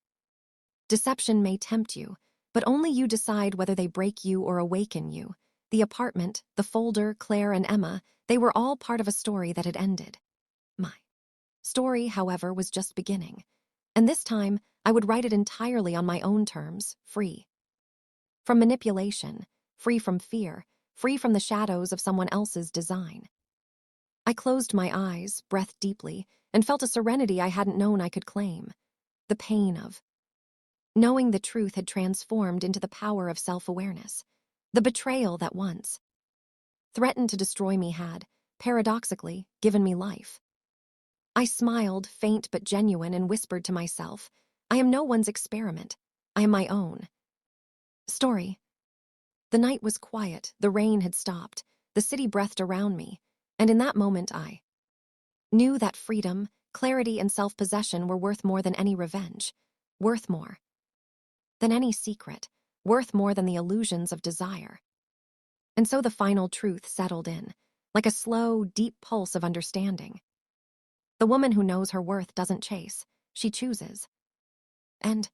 deception may tempt you, but only you decide whether they break you or awaken you. The apartment, the folder, Claire and Emma, they were all part of a story that had ended. My story, however, was just beginning. And this time, I would write it entirely on my own terms, free from manipulation, free from fear, free from the shadows of someone else's design. I closed my eyes, breathed deeply, and felt a serenity I hadn't known I could claim. The pain of knowing the truth had transformed into the power of self-awareness. The betrayal that once threatened to destroy me had, paradoxically, given me life. I smiled, faint but genuine, and whispered to myself, I am no one's experiment. I am my own story. The night was quiet, the rain had stopped, the city breathed around me, and in that moment I knew that freedom, clarity, and self-possession were worth more than any revenge, worth more than any secret, worth more than the illusions of desire. And so the final truth settled in, like a slow, deep pulse of understanding. The woman who knows her worth doesn't chase, she chooses. And